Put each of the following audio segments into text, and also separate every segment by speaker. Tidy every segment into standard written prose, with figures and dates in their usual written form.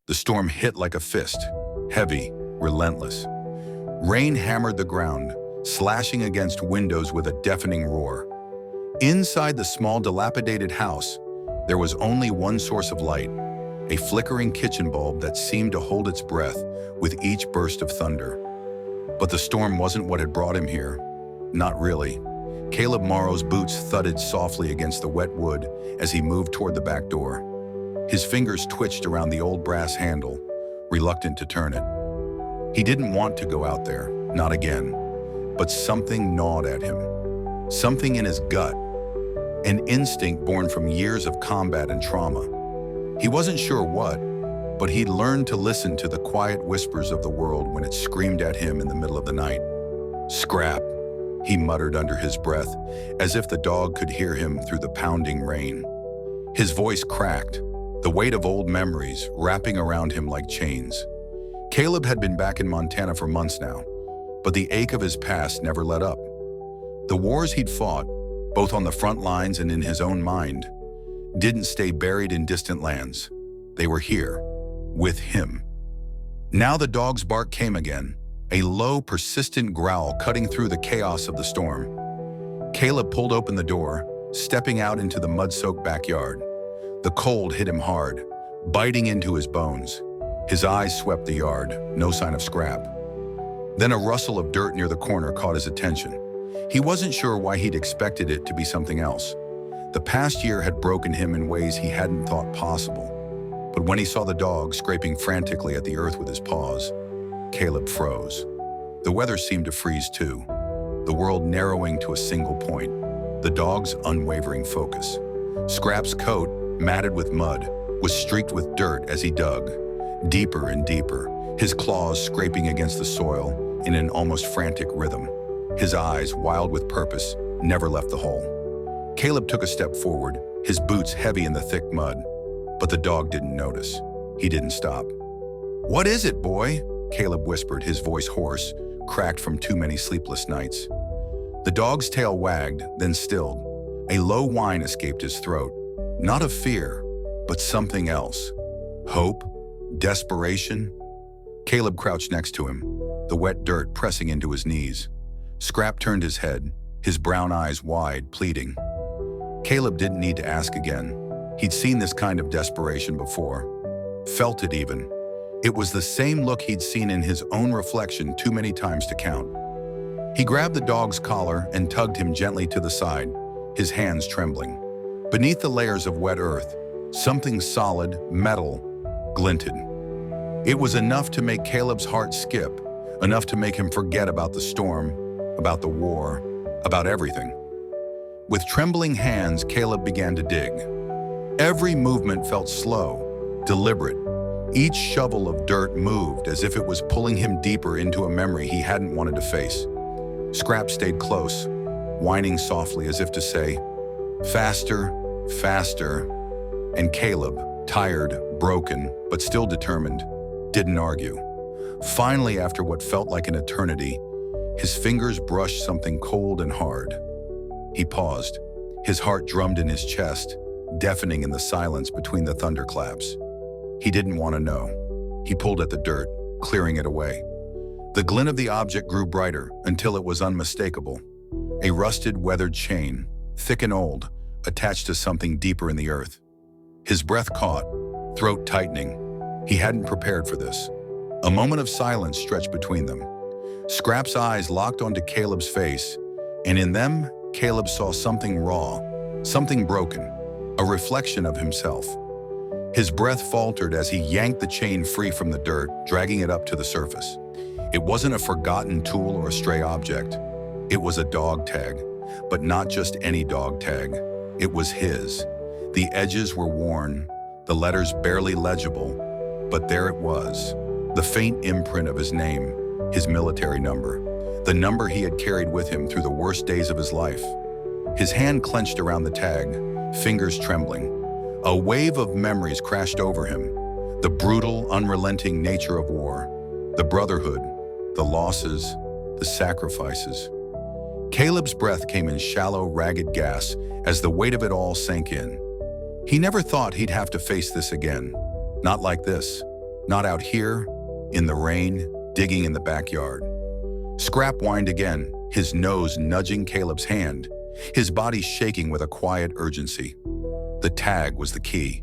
Speaker 1: The storm hit like a fist, heavy, relentless. Rain hammered the ground, slashing against windows with a deafening roar. Inside the small, dilapidated house, there was only one source of light, a flickering kitchen bulb that seemed to hold its breath with each burst of thunder. But the storm wasn't what had brought him here. Not really. Caleb Morrow's boots thudded softly against the wet wood as he moved toward the back door. His fingers twitched around the old brass handle, reluctant to turn it. He didn't want to go out there, not again. But something gnawed at him. Something in his gut. An instinct born from years of combat and trauma. He wasn't sure what, but he'd learned to listen to the quiet whispers of the world when it screamed at him in the middle of the night. "Scrap," he muttered under his breath, as if the dog could hear him through the pounding rain. His voice cracked, the weight of old memories wrapping around him like chains. Caleb had been back in Montana for months now, but the ache of his past never let up. The wars he'd fought, both on the front lines and in his own mind, didn't stay buried in distant lands. They were here, with him. Now the dog's bark came again, a low, persistent growl cutting through the chaos of the storm. Caleb pulled open the door, stepping out into the mud-soaked backyard. The cold hit him hard, biting into his bones. His eyes swept the yard, no sign of Scrap. Then a rustle of dirt near the corner caught his attention. He wasn't sure why he'd expected it to be something else. The past year had broken him in ways he hadn't thought possible. But when he saw the dog scraping frantically at the earth with his paws, Caleb froze. The weather seemed to freeze too, the world narrowing to a single point, the dog's unwavering focus. Scrap's coat, matted with mud, was streaked with dirt as he dug, deeper and deeper, his claws scraping against the soil in an almost frantic rhythm. His eyes, wild with purpose, never left the hole. Caleb took a step forward, his boots heavy in the thick mud, but the dog didn't notice. He didn't stop. "What is it, boy?" Caleb whispered, his voice hoarse, cracked from too many sleepless nights. The dog's tail wagged, then stilled. A low whine escaped his throat, not of fear, but something else. Hope? Desperation? Caleb crouched next to him, the wet dirt pressing into his knees. Scrap turned his head, his brown eyes wide, pleading. Caleb didn't need to ask again. He'd seen this kind of desperation before. Felt it even. It was the same look he'd seen in his own reflection too many times to count. He grabbed the dog's collar and tugged him gently to the side, his hands trembling. Beneath the layers of wet earth, something solid, metal, glinted. It was enough to make Caleb's heart skip, enough to make him forget about the storm, about the war, about everything. With trembling hands, Caleb began to dig. Every movement felt slow, deliberate. Each shovel of dirt moved as if it was pulling him deeper into a memory he hadn't wanted to face. Scrap stayed close, whining softly as if to say, "Faster, faster." And Caleb, tired, broken, but still determined, didn't argue. Finally, after what felt like an eternity, his fingers brushed something cold and hard. He paused. His heart drummed in his chest, deafening in the silence between the thunderclaps. He didn't want to know. He pulled at the dirt, clearing it away. The glint of the object grew brighter until it was unmistakable. A rusted, weathered chain, thick and old, attached to something deeper in the earth. His breath caught, throat tightening. He hadn't prepared for this. A moment of silence stretched between them. Scrap's eyes locked onto Caleb's face, and in them, Caleb saw something raw, something broken, a reflection of himself. His breath faltered as he yanked the chain free from the dirt, dragging it up to the surface. It wasn't a forgotten tool or a stray object. It was a dog tag, but not just any dog tag. It was his. The edges were worn, the letters barely legible, but there it was, the faint imprint of his name, his military number, the number he had carried with him through the worst days of his life. His hand clenched around the tag, fingers trembling. A wave of memories crashed over him, the brutal, unrelenting nature of war, the brotherhood, the losses, the sacrifices. Caleb's breath came in shallow, ragged gasps as the weight of it all sank in. He never thought he'd have to face this again. Not like this. Not out here, in the rain, digging in the backyard. Scrap whined again, his nose nudging Caleb's hand, his body shaking with a quiet urgency. The tag was the key.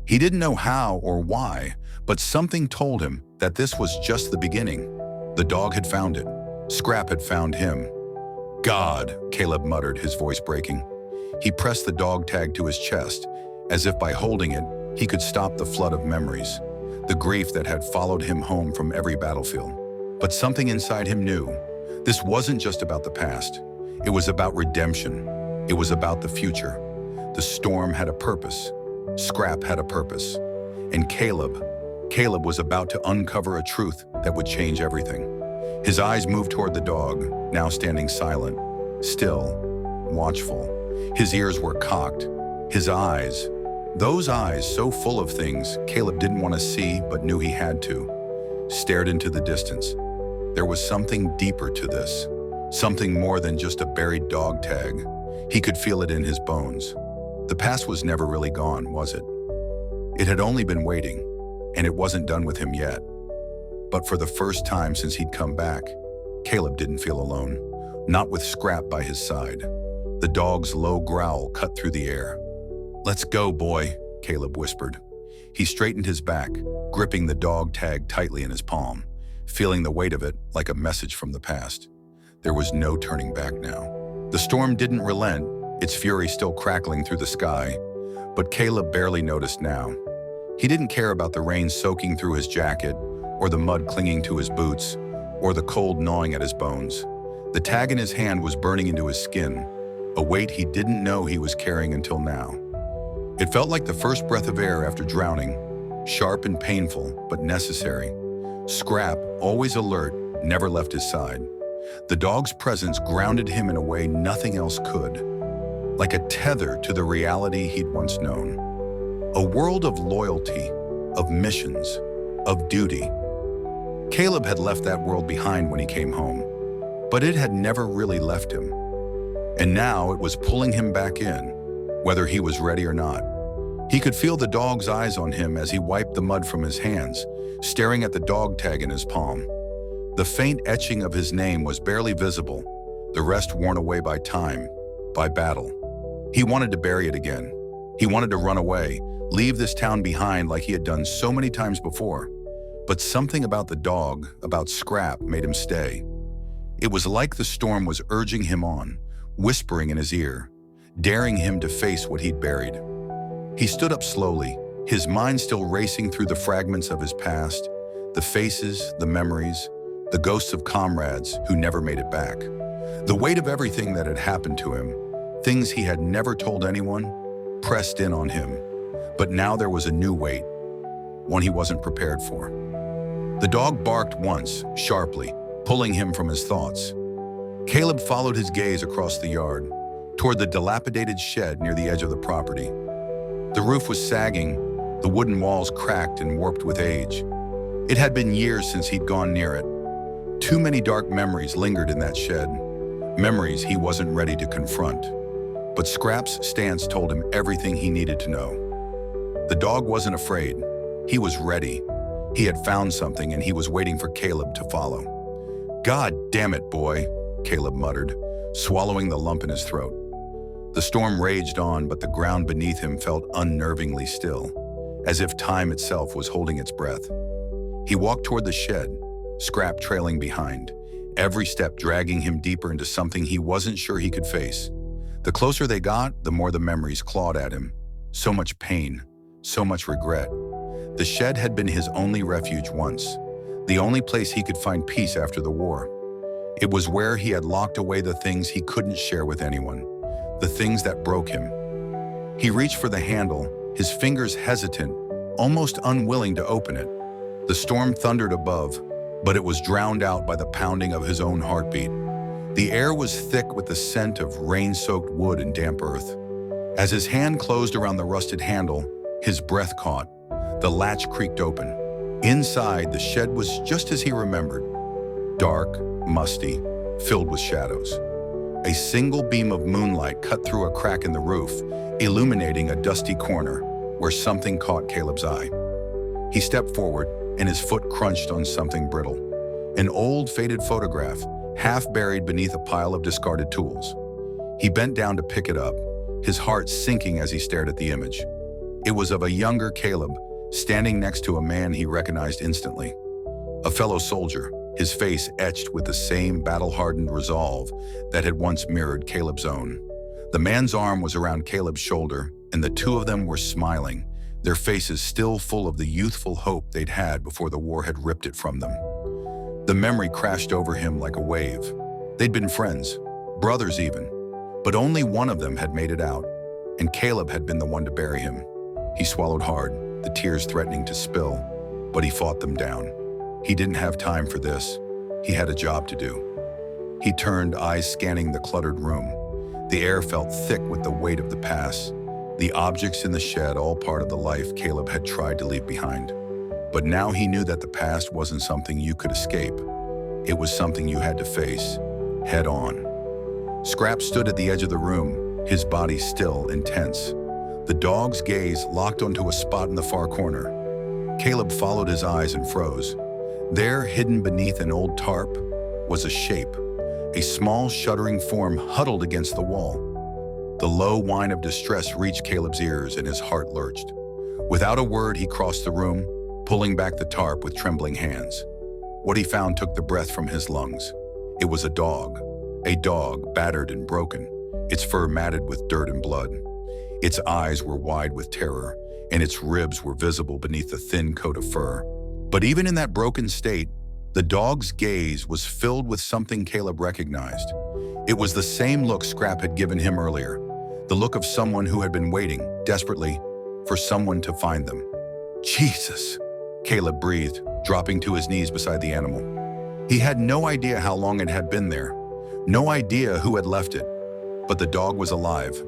Speaker 1: He didn't know how or why, but something told him that this was just the beginning. The dog had found it. Scrap had found him. God, Caleb muttered, his voice breaking. He pressed the dog tag to his chest, as if by holding it, he could stop the flood of memories, the grief that had followed him home from every battlefield. But something inside him knew. This wasn't just about the past. It was about redemption. It was about the future. The storm had a purpose. Scrap had a purpose. And Caleb was about to uncover a truth that would change everything. His eyes moved toward the dog, now standing silent, still, watchful. His ears were cocked. His eyes, those eyes so full of things Caleb didn't want to see but knew he had to, stared into the distance. There was something deeper to this, something more than just a buried dog tag. He could feel it in his bones. The past was never really gone, was it? It had only been waiting, and it wasn't done with him yet. But for the first time since he'd come back, Caleb didn't feel alone, not with Scrap by his side. The dog's low growl cut through the air. "Let's go, boy," Caleb whispered. He straightened his back, gripping the dog tag tightly in his palm, feeling the weight of it like a message from the past. There was no turning back now. The storm didn't relent, its fury still crackling through the sky, but Caleb barely noticed now. He didn't care about the rain soaking through his jacket, or the mud clinging to his boots, or the cold gnawing at his bones. The tag in his hand was burning into his skin, a weight he didn't know he was carrying until now. It felt like the first breath of air after drowning, sharp and painful, but necessary. Scrap, always alert, never left his side. The dog's presence grounded him in a way nothing else could, like a tether to the reality he'd once known. A world of loyalty, of missions, of duty. Caleb had left that world behind when he came home, but it had never really left him. And now it was pulling him back in, whether he was ready or not. He could feel the dog's eyes on him as he wiped the mud from his hands, staring at the dog tag in his palm. The faint etching of his name was barely visible, the rest worn away by time, by battle. He wanted to bury it again. He wanted to run away, leave this town behind like he had done so many times before. But something about the dog, about Scrap, made him stay. It was like the storm was urging him on, whispering in his ear, daring him to face what he'd buried. He stood up slowly, his mind still racing through the fragments of his past, the faces, the memories, the ghosts of comrades who never made it back. The weight of everything that had happened to him, things he had never told anyone, pressed in on him. But now there was a new weight, one he wasn't prepared for. The dog barked once, sharply, pulling him from his thoughts. Caleb followed his gaze across the yard, toward the dilapidated shed near the edge of the property. The roof was sagging, the wooden walls cracked and warped with age. It had been years since he'd gone near it. Too many dark memories lingered in that shed, memories he wasn't ready to confront. But Scrap's stance told him everything he needed to know. The dog wasn't afraid. He was ready. He had found something and he was waiting for Caleb to follow. "God damn it, boy," Caleb muttered, swallowing the lump in his throat. The storm raged on, but the ground beneath him felt unnervingly still, as if time itself was holding its breath. He walked toward the shed, Scrap trailing behind, every step dragging him deeper into something he wasn't sure he could face. The closer they got, the more the memories clawed at him. So much pain, so much regret. The shed had been his only refuge once, the only place he could find peace after the war. It was where he had locked away the things he couldn't share with anyone, the things that broke him. He reached for the handle, his fingers hesitant, almost unwilling to open it. The storm thundered above, but it was drowned out by the pounding of his own heartbeat. The air was thick with the scent of rain-soaked wood and damp earth. As his hand closed around the rusted handle, his breath caught. The latch creaked open. Inside, the shed was just as he remembered. Dark, musty, filled with shadows. A single beam of moonlight cut through a crack in the roof, illuminating a dusty corner where something caught Caleb's eye. He stepped forward, and his foot crunched on something brittle. An old, faded photograph, half buried beneath a pile of discarded tools. He bent down to pick it up, his heart sinking as he stared at the image. It was of a younger Caleb, standing next to a man he recognized instantly. A fellow soldier, his face etched with the same battle-hardened resolve that had once mirrored Caleb's own. The man's arm was around Caleb's shoulder, and the two of them were smiling, their faces still full of the youthful hope they'd had before the war had ripped it from them. The memory crashed over him like a wave. They'd been friends, brothers even, but only one of them had made it out, and Caleb had been the one to bury him. He swallowed hard, the tears threatening to spill, but he fought them down. He didn't have time for this. He had a job to do. He turned, eyes scanning the cluttered room. The air felt thick with the weight of the past, the objects in the shed all part of the life Caleb had tried to leave behind. But now he knew that the past wasn't something you could escape. It was something you had to face, head on. Scrap stood at the edge of the room, his body still and tense. The dog's gaze locked onto a spot in the far corner. Caleb followed his eyes and froze. There, hidden beneath an old tarp, was a shape, a small shuddering form huddled against the wall. The low whine of distress reached Caleb's ears and his heart lurched. Without a word, he crossed the room, pulling back the tarp with trembling hands. What he found took the breath from his lungs. It was a dog battered and broken, its fur matted with dirt and blood. Its eyes were wide with terror, and its ribs were visible beneath the thin coat of fur. But even in that broken state, the dog's gaze was filled with something Caleb recognized. It was the same look Scrap had given him earlier, the look of someone who had been waiting, desperately, for someone to find them. Jesus, Caleb breathed, dropping to his knees beside the animal. He had no idea how long it had been there, no idea who had left it, but the dog was alive,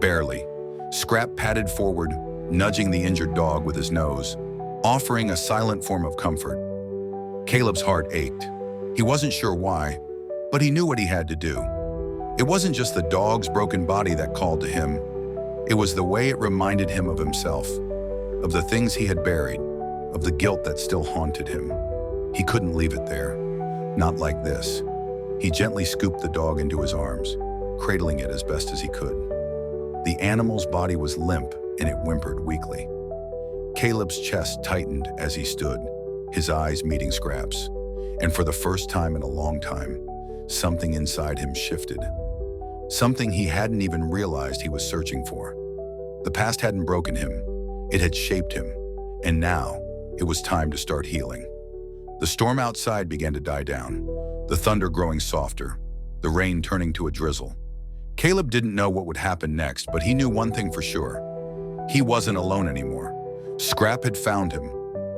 Speaker 1: barely. Scrap padded forward, nudging the injured dog with his nose, offering a silent form of comfort. Caleb's heart ached. He wasn't sure why, but he knew what he had to do. It wasn't just the dog's broken body that called to him. It was the way it reminded him of himself, of the things he had buried, of the guilt that still haunted him. He couldn't leave it there. Not like this. He gently scooped the dog into his arms, cradling it as best as he could. The animal's body was limp and it whimpered weakly. Caleb's chest tightened as he stood, his eyes meeting Scrap's. And for the first time in a long time, something inside him shifted. Something he hadn't even realized he was searching for. The past hadn't broken him. It had shaped him. And now, it was time to start healing. The storm outside began to die down, the thunder growing softer, the rain turning to a drizzle. Caleb didn't know what would happen next, but he knew one thing for sure. He wasn't alone anymore. Scrap had found him,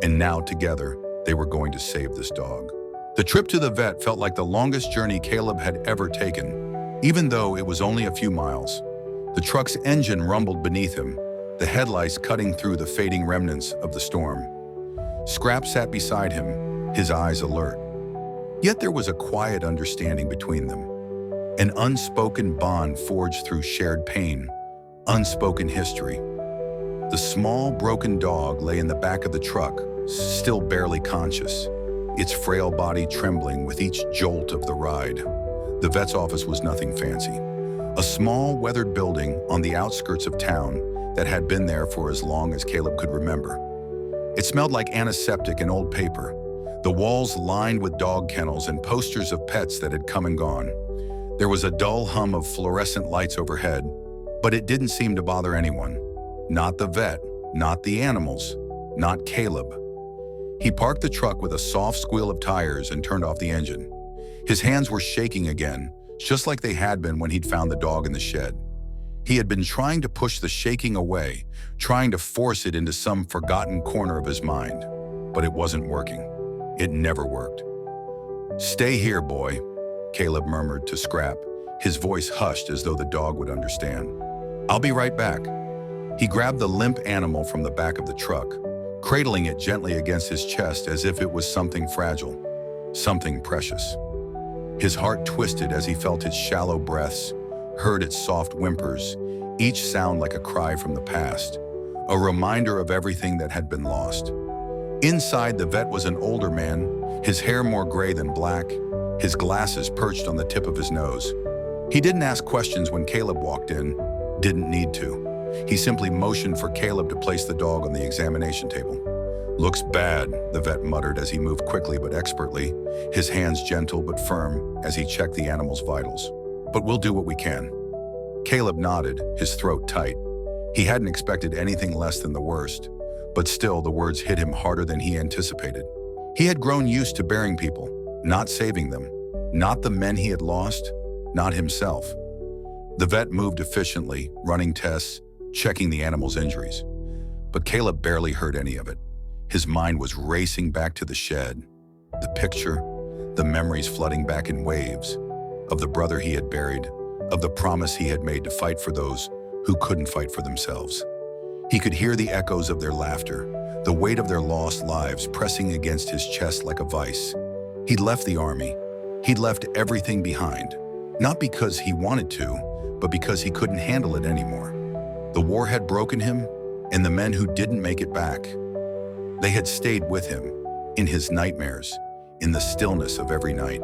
Speaker 1: and now together, they were going to save this dog. The trip to the vet felt like the longest journey Caleb had ever taken, even though it was only a few miles. The truck's engine rumbled beneath him, the headlights cutting through the fading remnants of the storm. Scrap sat beside him, his eyes alert. Yet there was a quiet understanding between them, an unspoken bond forged through shared pain, unspoken history. The small, broken dog lay in the back of the truck, still barely conscious, its frail body trembling with each jolt of the ride. The vet's office was nothing fancy. A small, weathered building on the outskirts of town that had been there for as long as Caleb could remember. It smelled like antiseptic and old paper, the walls lined with dog kennels and posters of pets that had come and gone. There was a dull hum of fluorescent lights overhead, but it didn't seem to bother anyone. Not the vet, not the animals, not Caleb. He parked the truck with a soft squeal of tires and turned off the engine. His hands were shaking again, just like they had been when he'd found the dog in the shed. He had been trying to push the shaking away, trying to force it into some forgotten corner of his mind. But it wasn't working. It never worked. "Stay here, boy," Caleb murmured to Scrap, his voice hushed as though the dog would understand. "I'll be right back." He grabbed the limp animal from the back of the truck, cradling it gently against his chest as if it was something fragile, something precious. His heart twisted as he felt its shallow breaths, heard its soft whimpers, each sound like a cry from the past, a reminder of everything that had been lost. Inside, the vet was an older man, his hair more gray than black, his glasses perched on the tip of his nose. He didn't ask questions when Caleb walked in, didn't need to. He simply motioned for Caleb to place the dog on the examination table. "Looks bad," the vet muttered as he moved quickly but expertly, his hands gentle but firm as he checked the animal's vitals. "But we'll do what we can." Caleb nodded, his throat tight. He hadn't expected anything less than the worst, but still the words hit him harder than he anticipated. He had grown used to burying people, not saving them, not the men he had lost, not himself. The vet moved efficiently, running tests, checking the animal's injuries. But Caleb barely heard any of it. His mind was racing back to the shed, the picture, the memories flooding back in waves, of the brother he had buried, of the promise he had made to fight for those who couldn't fight for themselves. He could hear the echoes of their laughter, the weight of their lost lives pressing against his chest like a vice. He'd left the army. He'd left everything behind, not because he wanted to, but because he couldn't handle it anymore. The war had broken him, and the men who didn't make it back, they had stayed with him, in his nightmares, in the stillness of every night.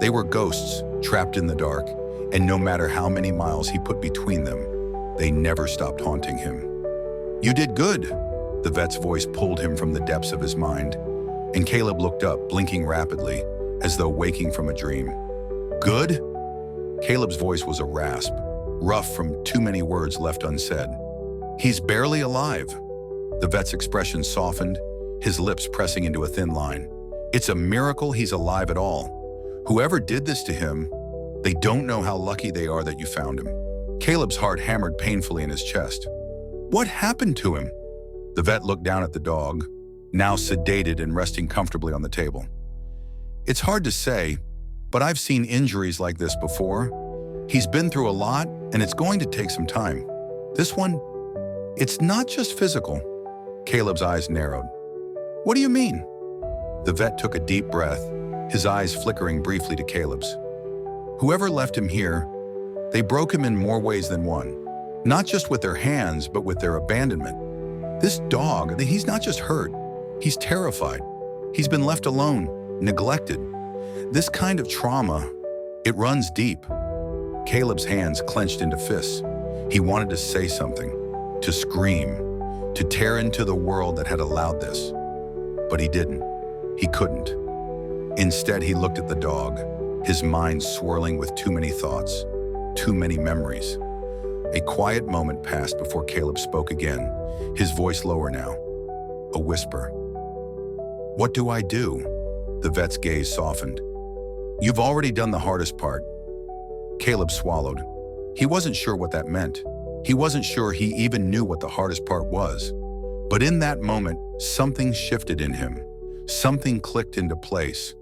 Speaker 1: They were ghosts, trapped in the dark, and no matter how many miles he put between them, they never stopped haunting him. "You did good," the vet's voice pulled him from the depths of his mind, and Caleb looked up, blinking rapidly, as though waking from a dream. "Good?" Caleb's voice was a rasp, rough from too many words left unsaid. "He's barely alive." The vet's expression softened, his lips pressing into a thin line. "It's a miracle he's alive at all. Whoever did this to him, they don't know how lucky they are that you found him." Caleb's heart hammered painfully in his chest. "What happened to him?" The vet looked down at the dog, now sedated and resting comfortably on the table. "It's hard to say, but I've seen injuries like this before. He's been through a lot, and it's going to take some time. This one, it's not just physical." Caleb's eyes narrowed. "What do you mean?" The vet took a deep breath, his eyes flickering briefly to Caleb's. "Whoever left him here, they broke him in more ways than one. Not just with their hands, but with their abandonment. This dog, he's not just hurt, he's terrified. He's been left alone, neglected. This kind of trauma, it runs deep." Caleb's hands clenched into fists. He wanted to say something, to scream, to tear into the world that had allowed this. But he didn't. He couldn't. Instead, he looked at the dog, his mind swirling with too many thoughts, too many memories. A quiet moment passed before Caleb spoke again, his voice lower now, a whisper. "What do I do?" The vet's gaze softened. "You've already done the hardest part." Caleb swallowed. He wasn't sure what that meant. He wasn't sure he even knew what the hardest part was. But in that moment, something shifted in him. Something clicked into place.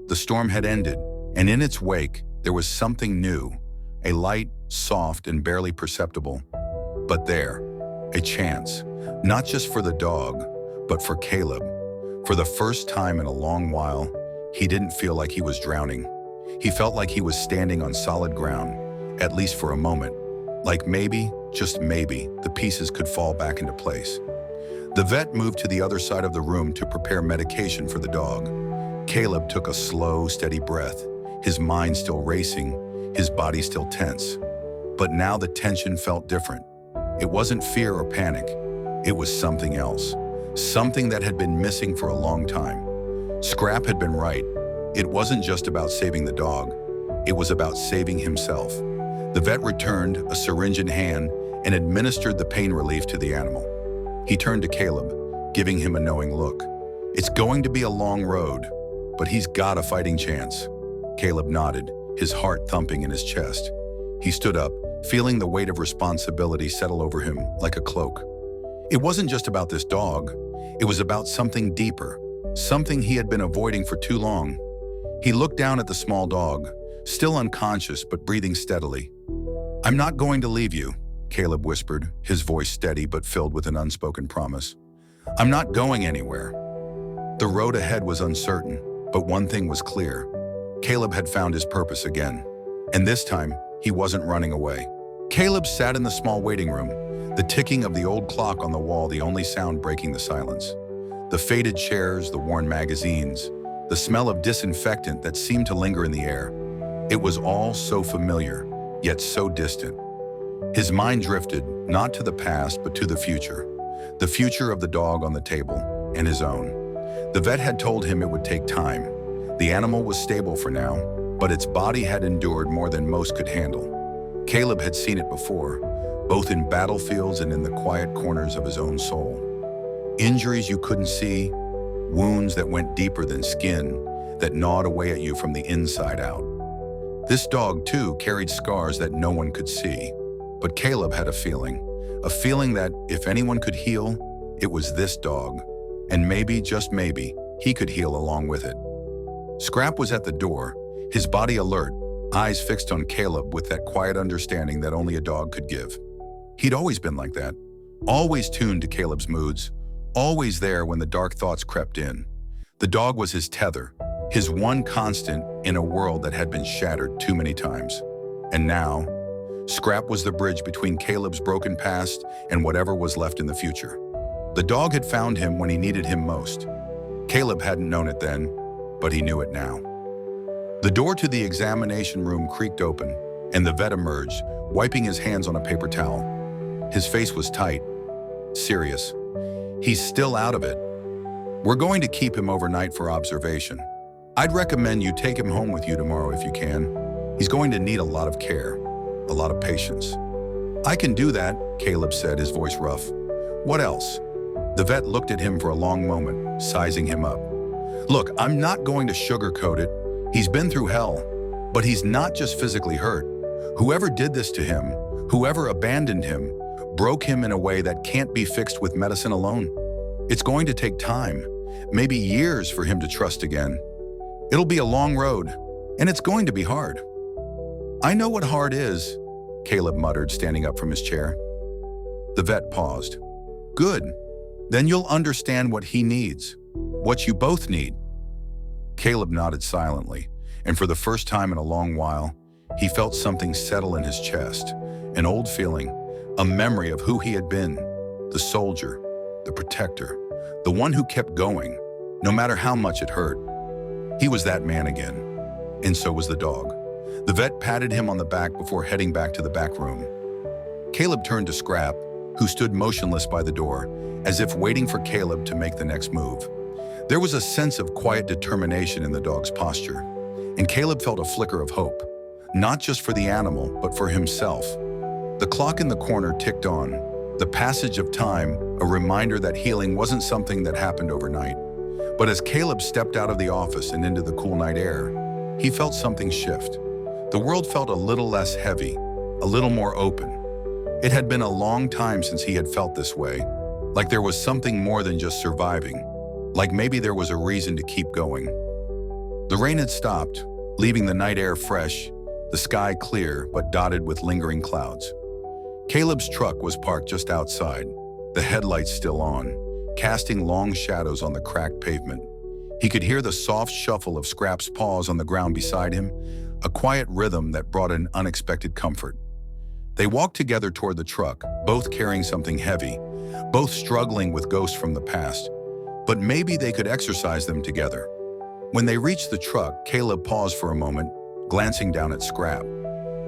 Speaker 1: The storm had ended, and in its wake, there was something new, a light, soft, and barely perceptible. But there, a chance, not just for the dog, but for Caleb. For the first time in a long while, he didn't feel like he was drowning. He felt like he was standing on solid ground, at least for a moment. Like maybe, just maybe, the pieces could fall back into place. The vet moved to the other side of the room to prepare medication for the dog. Caleb took a slow, steady breath, his mind still racing, his body still tense. But now the tension felt different. It wasn't fear or panic. It was something else. Something that had been missing for a long time. Scrap had been right. It wasn't just about saving the dog. It was about saving himself. The vet returned, a syringe in hand, and administered the pain relief to the animal. He turned to Caleb, giving him a knowing look. "It's going to be a long road, but he's got a fighting chance." Caleb nodded, his heart thumping in his chest. He stood up, feeling the weight of responsibility settle over him like a cloak. It wasn't just about this dog. It was about something deeper, something he had been avoiding for too long. He looked down at the small dog, still unconscious but breathing steadily. "I'm not going to leave you," Caleb whispered, his voice steady but filled with an unspoken promise. "I'm not going anywhere." The road ahead was uncertain, but one thing was clear. Caleb had found his purpose again, and this time, he wasn't running away. Caleb sat in the small waiting room, the ticking of the old clock on the wall the only sound breaking the silence. The faded chairs, the worn magazines, the smell of disinfectant that seemed to linger in the air. It was all so familiar, yet so distant. His mind drifted, not to the past, but to the future of the dog on the table, and his own. The vet had told him it would take time. The animal was stable for now, but its body had endured more than most could handle. Caleb had seen it before, both in battlefields and in the quiet corners of his own soul. Injuries you couldn't see, wounds that went deeper than skin, that gnawed away at you from the inside out. This dog, too, carried scars that no one could see. But Caleb had a feeling that if anyone could heal, it was this dog. And maybe, just maybe, he could heal along with it. Scrap was at the door, his body alert, eyes fixed on Caleb with that quiet understanding that only a dog could give. He'd always been like that, always tuned to Caleb's moods, always there when the dark thoughts crept in. The dog was his tether, his one constant in a world that had been shattered too many times. And now, Scrap was the bridge between Caleb's broken past and whatever was left in the future. The dog had found him when he needed him most. Caleb hadn't known it then, but he knew it now. The door to the examination room creaked open, and the vet emerged, wiping his hands on a paper towel. His face was tight, serious. He's still out of it. We're going to keep him overnight for observation. I'd recommend you take him home with you tomorrow if you can. He's going to need a lot of care, a lot of patience. I can do that, Caleb said, his voice rough. What else? The vet looked at him for a long moment, sizing him up. Look, I'm not going to sugarcoat it. He's been through hell, but he's not just physically hurt. Whoever did this to him, whoever abandoned him, broke him in a way that can't be fixed with medicine alone. It's going to take time, maybe years for him to trust again. It'll be a long road, and it's going to be hard. I know what hard is, Caleb muttered, standing up from his chair. The vet paused. Good. Then you'll understand what he needs, what you both need. Caleb nodded silently, and for the first time in a long while, he felt something settle in his chest, an old feeling, a memory of who he had been, the soldier, the protector, the one who kept going, no matter how much it hurt. He was that man again, and so was the dog. The vet patted him on the back before heading back to the back room. Caleb turned to Scrap, who stood motionless by the door, as if waiting for Caleb to make the next move. There was a sense of quiet determination in the dog's posture, and Caleb felt a flicker of hope, not just for the animal, but for himself. The clock in the corner ticked on, the passage of time, a reminder that healing wasn't something that happened overnight. But as Caleb stepped out of the office and into the cool night air, he felt something shift. The world felt a little less heavy, a little more open. It had been a long time since he had felt this way, like there was something more than just surviving, like maybe there was a reason to keep going. The rain had stopped, leaving the night air fresh, the sky clear but dotted with lingering clouds. Caleb's truck was parked just outside, the headlights still on, casting long shadows on the cracked pavement. He could hear the soft shuffle of Scrap's paws on the ground beside him, a quiet rhythm that brought an unexpected comfort. They walked together toward the truck, both carrying something heavy, both struggling with ghosts from the past, but maybe they could exorcise them together. When they reached the truck, Caleb paused for a moment, glancing down at Scrap.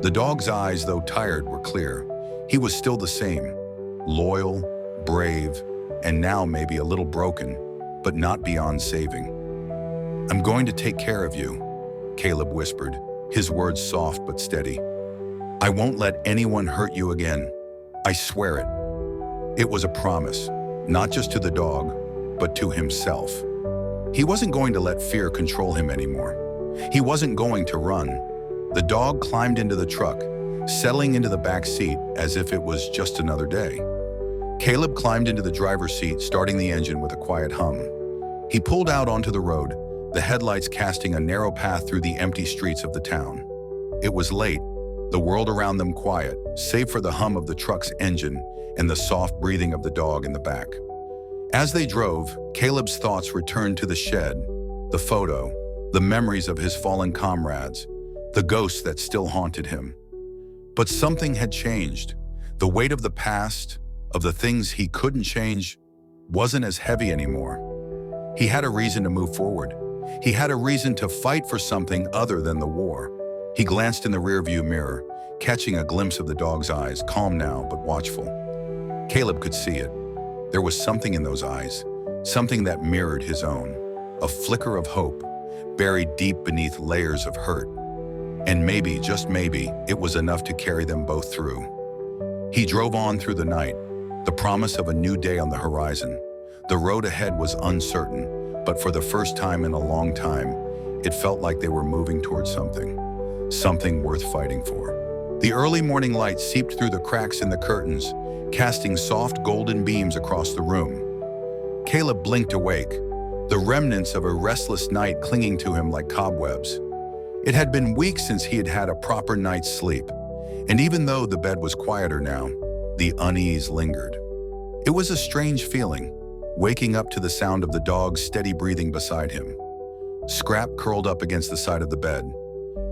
Speaker 1: The dog's eyes, though tired, were clear. He was still the same, loyal, brave, and now maybe a little broken, but not beyond saving. I'm going to take care of you, Caleb whispered, his words soft but steady. I won't let anyone hurt you again. I swear it. It was a promise, not just to the dog, but to himself. He wasn't going to let fear control him anymore. He wasn't going to run. The dog climbed into the truck, settling into the back seat as if it was just another day. Caleb climbed into the driver's seat, starting the engine with a quiet hum. He pulled out onto the road, the headlights casting a narrow path through the empty streets of the town. It was late, the world around them quiet, save for the hum of the truck's engine and the soft breathing of the dog in the back. As they drove, Caleb's thoughts returned to the shed, the photo, the memories of his fallen comrades, the ghosts that still haunted him. But something had changed. The weight of the past, of the things he couldn't change, wasn't as heavy anymore. He had a reason to move forward. He had a reason to fight for something other than the war. He glanced in the rearview mirror, catching a glimpse of the dog's eyes, calm now but watchful. Caleb could see it. There was something in those eyes, something that mirrored his own, a flicker of hope, buried deep beneath layers of hurt. And maybe, just maybe, it was enough to carry them both through. He drove on through the night, the promise of a new day on the horizon. The road ahead was uncertain, but for the first time in a long time, it felt like they were moving towards something worth fighting for. The early morning light seeped through the cracks in the curtains, casting soft golden beams across the room. Caleb blinked awake, the remnants of a restless night clinging to him like cobwebs. It had been weeks since he had had a proper night's sleep, and even though the bed was quieter now, the unease lingered. It was a strange feeling, waking up to the sound of the dog's steady breathing beside him. Scrap curled up against the side of the bed,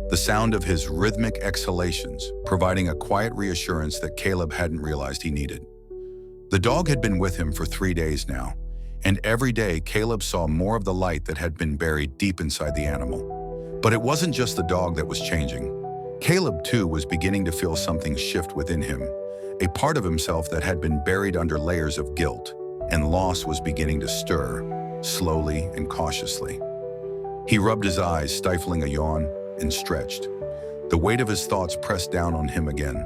Speaker 1: the sound of his rhythmic exhalations providing a quiet reassurance that Caleb hadn't realized he needed. The dog had been with him for 3 days now, and every day Caleb saw more of the light that had been buried deep inside the animal. But it wasn't just the dog that was changing. Caleb, too, was beginning to feel something shift within him. A part of himself that had been buried under layers of guilt and loss was beginning to stir, slowly and cautiously. He rubbed his eyes, stifling a yawn, and stretched. The weight of his thoughts pressed down on him again.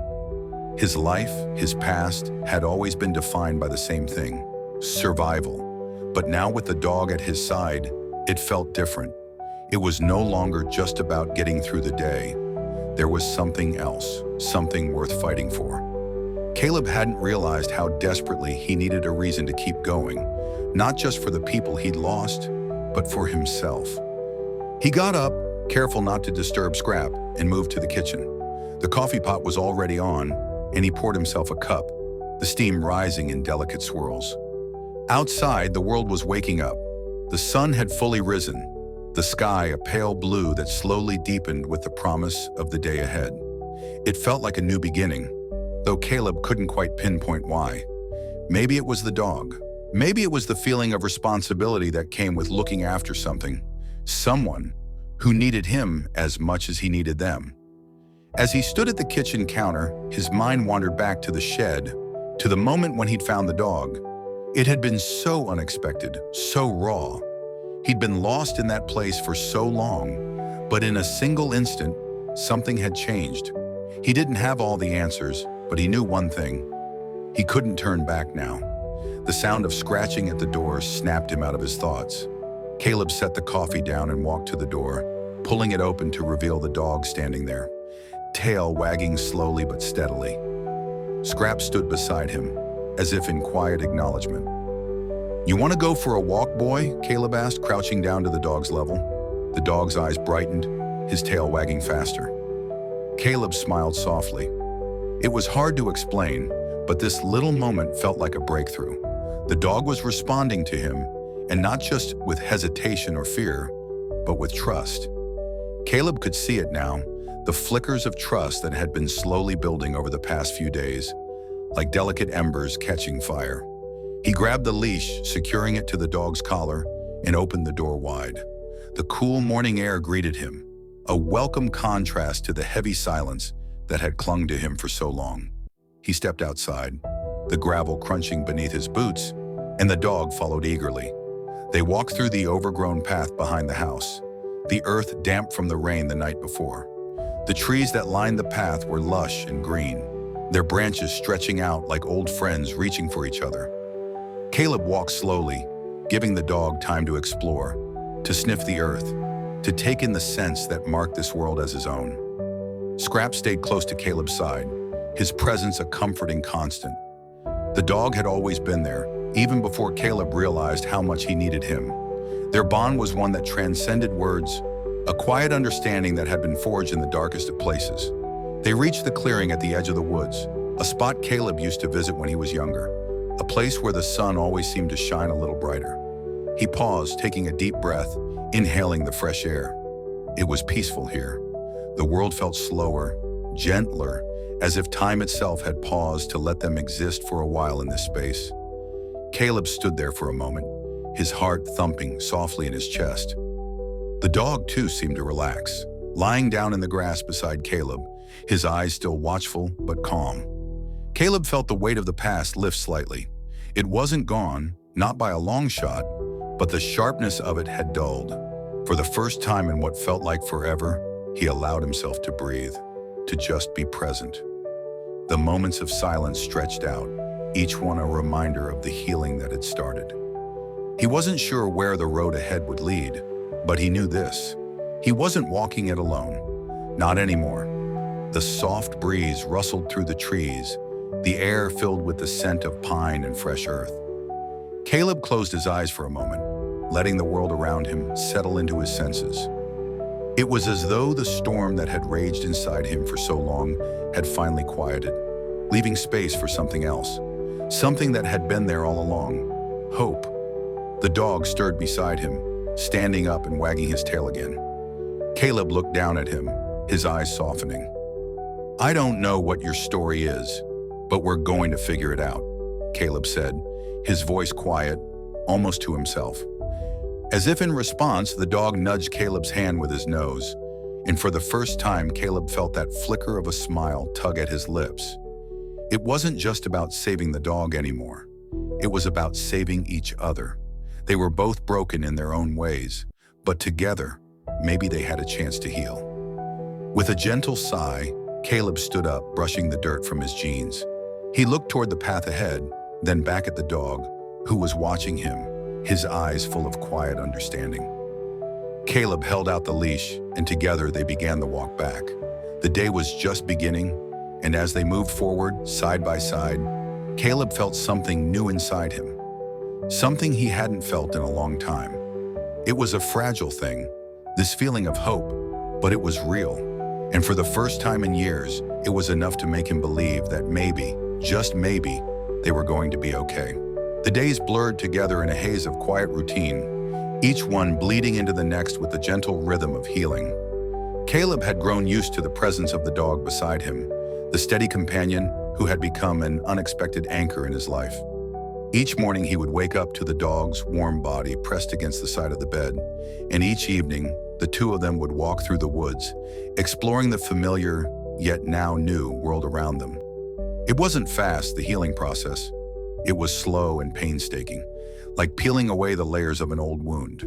Speaker 1: His life, his past, had always been defined by the same thing: survival. But now with the dog at his side, it felt different. It was no longer just about getting through the day. There was something else, something worth fighting for. Caleb hadn't realized how desperately he needed a reason to keep going, not just for the people he'd lost, but for himself. He got up, careful not to disturb Scrap, and moved to the kitchen. The coffee pot was already on, and he poured himself a cup, the steam rising in delicate swirls. Outside, the world was waking up. The sun had fully risen, the sky a pale blue that slowly deepened with the promise of the day ahead. It felt like a new beginning, though Caleb couldn't quite pinpoint why. Maybe it was the dog. Maybe it was the feeling of responsibility that came with looking after someone who needed him as much as he needed them. As he stood at the kitchen counter, his mind wandered back to the shed, to the moment when he'd found the dog. It had been so unexpected, so raw. He'd been lost in that place for so long, but in a single instant, something had changed. He didn't have all the answers, but he knew one thing. He couldn't turn back now. The sound of scratching at the door snapped him out of his thoughts. Caleb set the coffee down and walked to the door, pulling it open to reveal the dog standing there, tail wagging slowly but steadily. Scrap stood beside him, as if in quiet acknowledgement. "You want to go for a walk, boy?" Caleb asked, crouching down to the dog's level. The dog's eyes brightened, his tail wagging faster. Caleb smiled softly. It was hard to explain, but this little moment felt like a breakthrough. The dog was responding to him, and not just with hesitation or fear, but with trust. Caleb could see it now, the flickers of trust that had been slowly building over the past few days, like delicate embers catching fire. He grabbed the leash, securing it to the dog's collar, and opened the door wide. The cool morning air greeted him, a welcome contrast to the heavy silence that had clung to him for so long. He stepped outside, the gravel crunching beneath his boots, and the dog followed eagerly. They walked through the overgrown path behind the house, the earth damp from the rain the night before. The trees that lined the path were lush and green, their branches stretching out like old friends reaching for each other. Caleb walked slowly, giving the dog time to explore, to sniff the earth, to take in the scents that marked this world as his own. Scrap stayed close to Caleb's side, his presence a comforting constant. The dog had always been there, even before Caleb realized how much he needed him. Their bond was one that transcended words, a quiet understanding that had been forged in the darkest of places. They reached the clearing at the edge of the woods, a spot Caleb used to visit when he was younger, a place where the sun always seemed to shine a little brighter. He paused, taking a deep breath, inhaling the fresh air. It was peaceful here. The world felt slower, gentler, as if time itself had paused to let them exist for a while in this space. Caleb stood there for a moment, his heart thumping softly in his chest. The dog, too, seemed to relax, lying down in the grass beside Caleb, his eyes still watchful but calm. Caleb felt the weight of the past lift slightly. It wasn't gone, not by a long shot, but the sharpness of it had dulled. For the first time in what felt like forever, he allowed himself to breathe, to just be present. The moments of silence stretched out, each one a reminder of the healing that had started. He wasn't sure where the road ahead would lead, but he knew this: he wasn't walking it alone. Not anymore. The soft breeze rustled through the trees, the air filled with the scent of pine and fresh earth. Caleb closed his eyes for a moment, letting the world around him settle into his senses. It was as though the storm that had raged inside him for so long had finally quieted, leaving space for something else, something that had been there all along: hope. The dog stirred beside him, standing up and wagging his tail again. Caleb looked down at him, his eyes softening. "I don't know what your story is, but we're going to figure it out," Caleb said, his voice quiet, almost to himself. As if in response, the dog nudged Caleb's hand with his nose, and for the first time, Caleb felt that flicker of a smile tug at his lips. It wasn't just about saving the dog anymore. It was about saving each other. They were both broken in their own ways, but together, maybe they had a chance to heal. With a gentle sigh, Caleb stood up, brushing the dirt from his jeans. He looked toward the path ahead, then back at the dog, who was watching him, his eyes full of quiet understanding. Caleb held out the leash, and together they began the walk back. The day was just beginning, and as they moved forward, side by side, Caleb felt something new inside him. Something he hadn't felt in a long time. It was a fragile thing, this feeling of hope, but it was real. And for the first time in years, it was enough to make him believe that maybe, just maybe, they were going to be okay. The days blurred together in a haze of quiet routine, each one bleeding into the next with the gentle rhythm of healing. Caleb had grown used to the presence of the dog beside him, the steady companion who had become an unexpected anchor in his life. Each morning he would wake up to the dog's warm body pressed against the side of the bed, and each evening the two of them would walk through the woods, exploring the familiar, yet now new world around them. It wasn't fast, the healing process. It was slow and painstaking, like peeling away the layers of an old wound.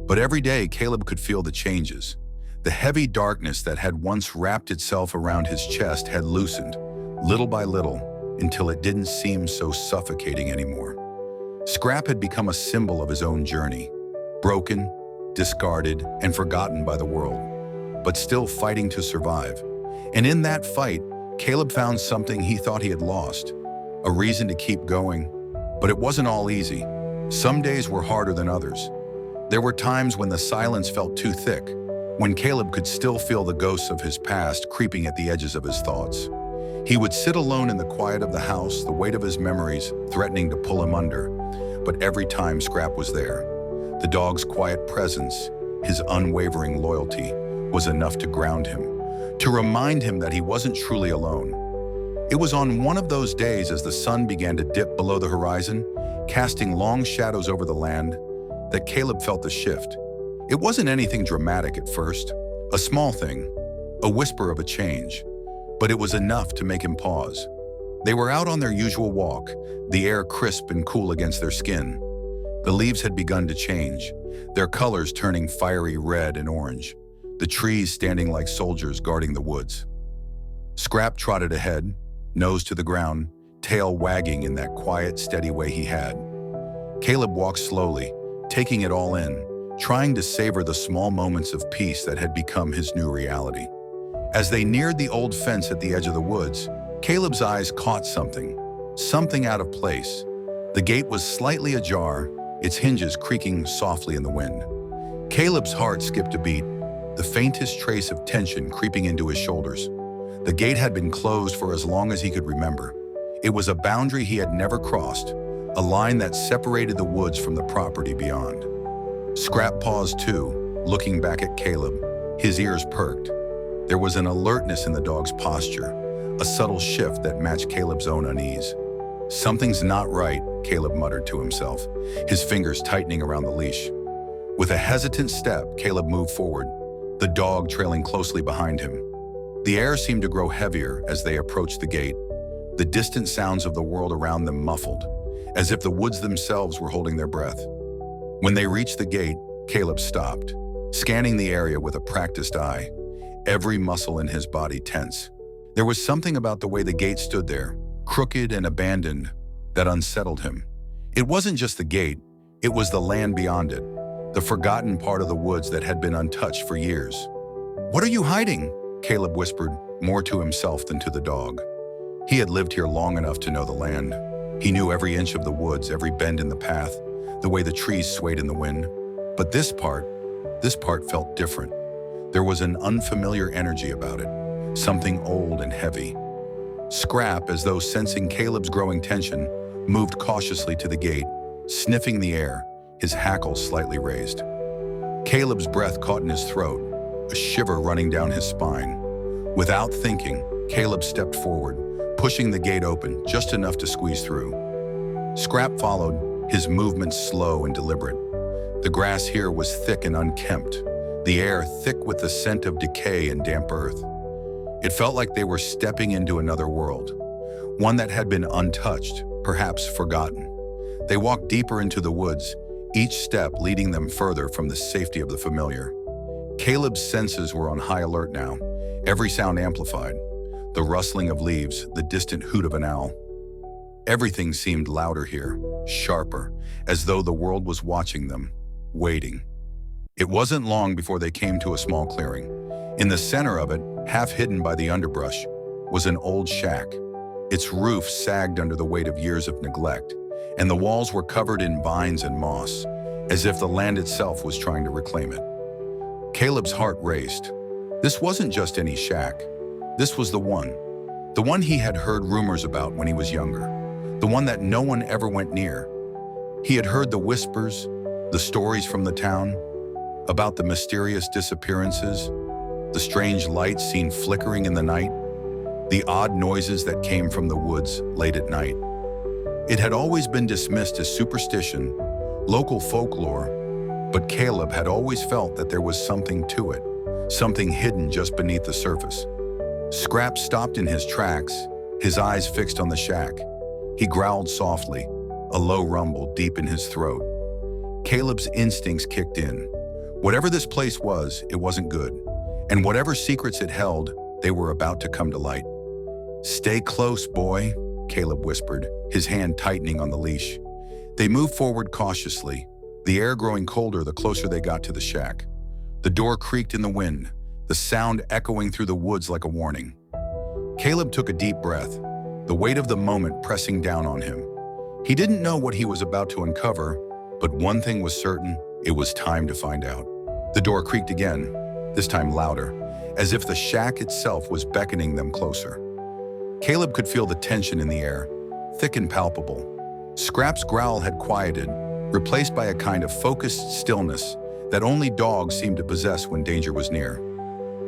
Speaker 1: But every day Caleb could feel the changes. The heavy darkness that had once wrapped itself around his chest had loosened, little by little, until it didn't seem so suffocating anymore. Scrap had become a symbol of his own journey, broken, discarded, and forgotten by the world, but still fighting to survive. And in that fight, Caleb found something he thought he had lost, a reason to keep going. But it wasn't all easy. Some days were harder than others. There were times when the silence felt too thick, when Caleb could still feel the ghosts of his past creeping at the edges of his thoughts. He would sit alone in the quiet of the house, the weight of his memories threatening to pull him under. But every time Scrap was there, the dog's quiet presence, his unwavering loyalty, was enough to ground him, to remind him that he wasn't truly alone. It was on one of those days as the sun began to dip below the horizon, casting long shadows over the land, that Caleb felt the shift. It wasn't anything dramatic at first, a small thing, a whisper of a change. But it was enough to make him pause. They were out on their usual walk, the air crisp and cool against their skin. The leaves had begun to change, their colors turning fiery red and orange, the trees standing like soldiers guarding the woods. Scrap trotted ahead, nose to the ground, tail wagging in that quiet, steady way he had. Caleb walked slowly, taking it all in, trying to savor the small moments of peace that had become his new reality. As they neared the old fence at the edge of the woods, Caleb's eyes caught something out of place. The gate was slightly ajar, its hinges creaking softly in the wind. Caleb's heart skipped a beat, the faintest trace of tension creeping into his shoulders. The gate had been closed for as long as he could remember. It was a boundary he had never crossed, a line that separated the woods from the property beyond. Scrap paused too, looking back at Caleb, his ears perked. There was an alertness in the dog's posture, a subtle shift that matched Caleb's own unease. "Something's not right," Caleb muttered to himself, his fingers tightening around the leash. With a hesitant step, Caleb moved forward, the dog trailing closely behind him. The air seemed to grow heavier as they approached the gate, the distant sounds of the world around them muffled, as if the woods themselves were holding their breath. When they reached the gate, Caleb stopped, scanning the area with a practiced eye, every muscle in his body tense. There was something about the way the gate stood there, crooked and abandoned, that unsettled him. It wasn't just the gate, it was the land beyond it, the forgotten part of the woods that had been untouched for years. "What are you hiding?" Caleb whispered, more to himself than to the dog. He had lived here long enough to know the land. He knew every inch of the woods, every bend in the path, the way the trees swayed in the wind. But this part felt different. There was an unfamiliar energy about it, something old and heavy. Scrap, as though sensing Caleb's growing tension, moved cautiously to the gate, sniffing the air, his hackles slightly raised. Caleb's breath caught in his throat, a shiver running down his spine. Without thinking, Caleb stepped forward, pushing the gate open just enough to squeeze through. Scrap followed, his movements slow and deliberate. The grass here was thick and unkempt, the air thick with the scent of decay and damp earth. It felt like they were stepping into another world, one that had been untouched, perhaps forgotten. They walked deeper into the woods, each step leading them further from the safety of the familiar. Caleb's senses were on high alert now, every sound amplified. The rustling of leaves, the distant hoot of an owl. Everything seemed louder here, sharper, as though the world was watching them, waiting. It wasn't long before they came to a small clearing. In the center of it, half hidden by the underbrush, was an old shack. Its roof sagged under the weight of years of neglect, and the walls were covered in vines and moss, as if the land itself was trying to reclaim it. Caleb's heart raced. This wasn't just any shack. This was the one he had heard rumors about when he was younger, the one that no one ever went near. He had heard the whispers, the stories from the town, about the mysterious disappearances, the strange lights seen flickering in the night, the odd noises that came from the woods late at night. It had always been dismissed as superstition, local folklore, but Caleb had always felt that there was something to it, something hidden just beneath the surface. Scrap stopped in his tracks, his eyes fixed on the shack. He growled softly, a low rumble deep in his throat. Caleb's instincts kicked in. Whatever this place was, it wasn't good. And whatever secrets it held, they were about to come to light. "Stay close, boy," Caleb whispered, his hand tightening on the leash. They moved forward cautiously, the air growing colder the closer they got to the shack. The door creaked in the wind, the sound echoing through the woods like a warning. Caleb took a deep breath, the weight of the moment pressing down on him. He didn't know what he was about to uncover, but one thing was certain: it was time to find out. The door creaked again, this time louder, as if the shack itself was beckoning them closer. Caleb could feel the tension in the air, thick and palpable. Scrap's growl had quieted, replaced by a kind of focused stillness that only dogs seemed to possess when danger was near.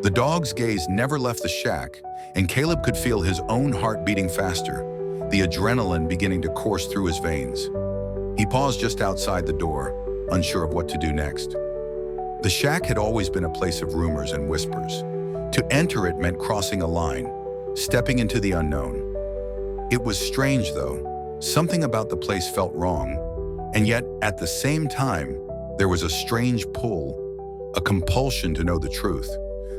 Speaker 1: The dog's gaze never left the shack, and Caleb could feel his own heart beating faster, the adrenaline beginning to course through his veins. He paused just outside the door, unsure of what to do next. The shack had always been a place of rumors and whispers. To enter it meant crossing a line, stepping into the unknown. It was strange, though. Something about the place felt wrong, and yet, at the same time, there was a strange pull, a compulsion to know the truth.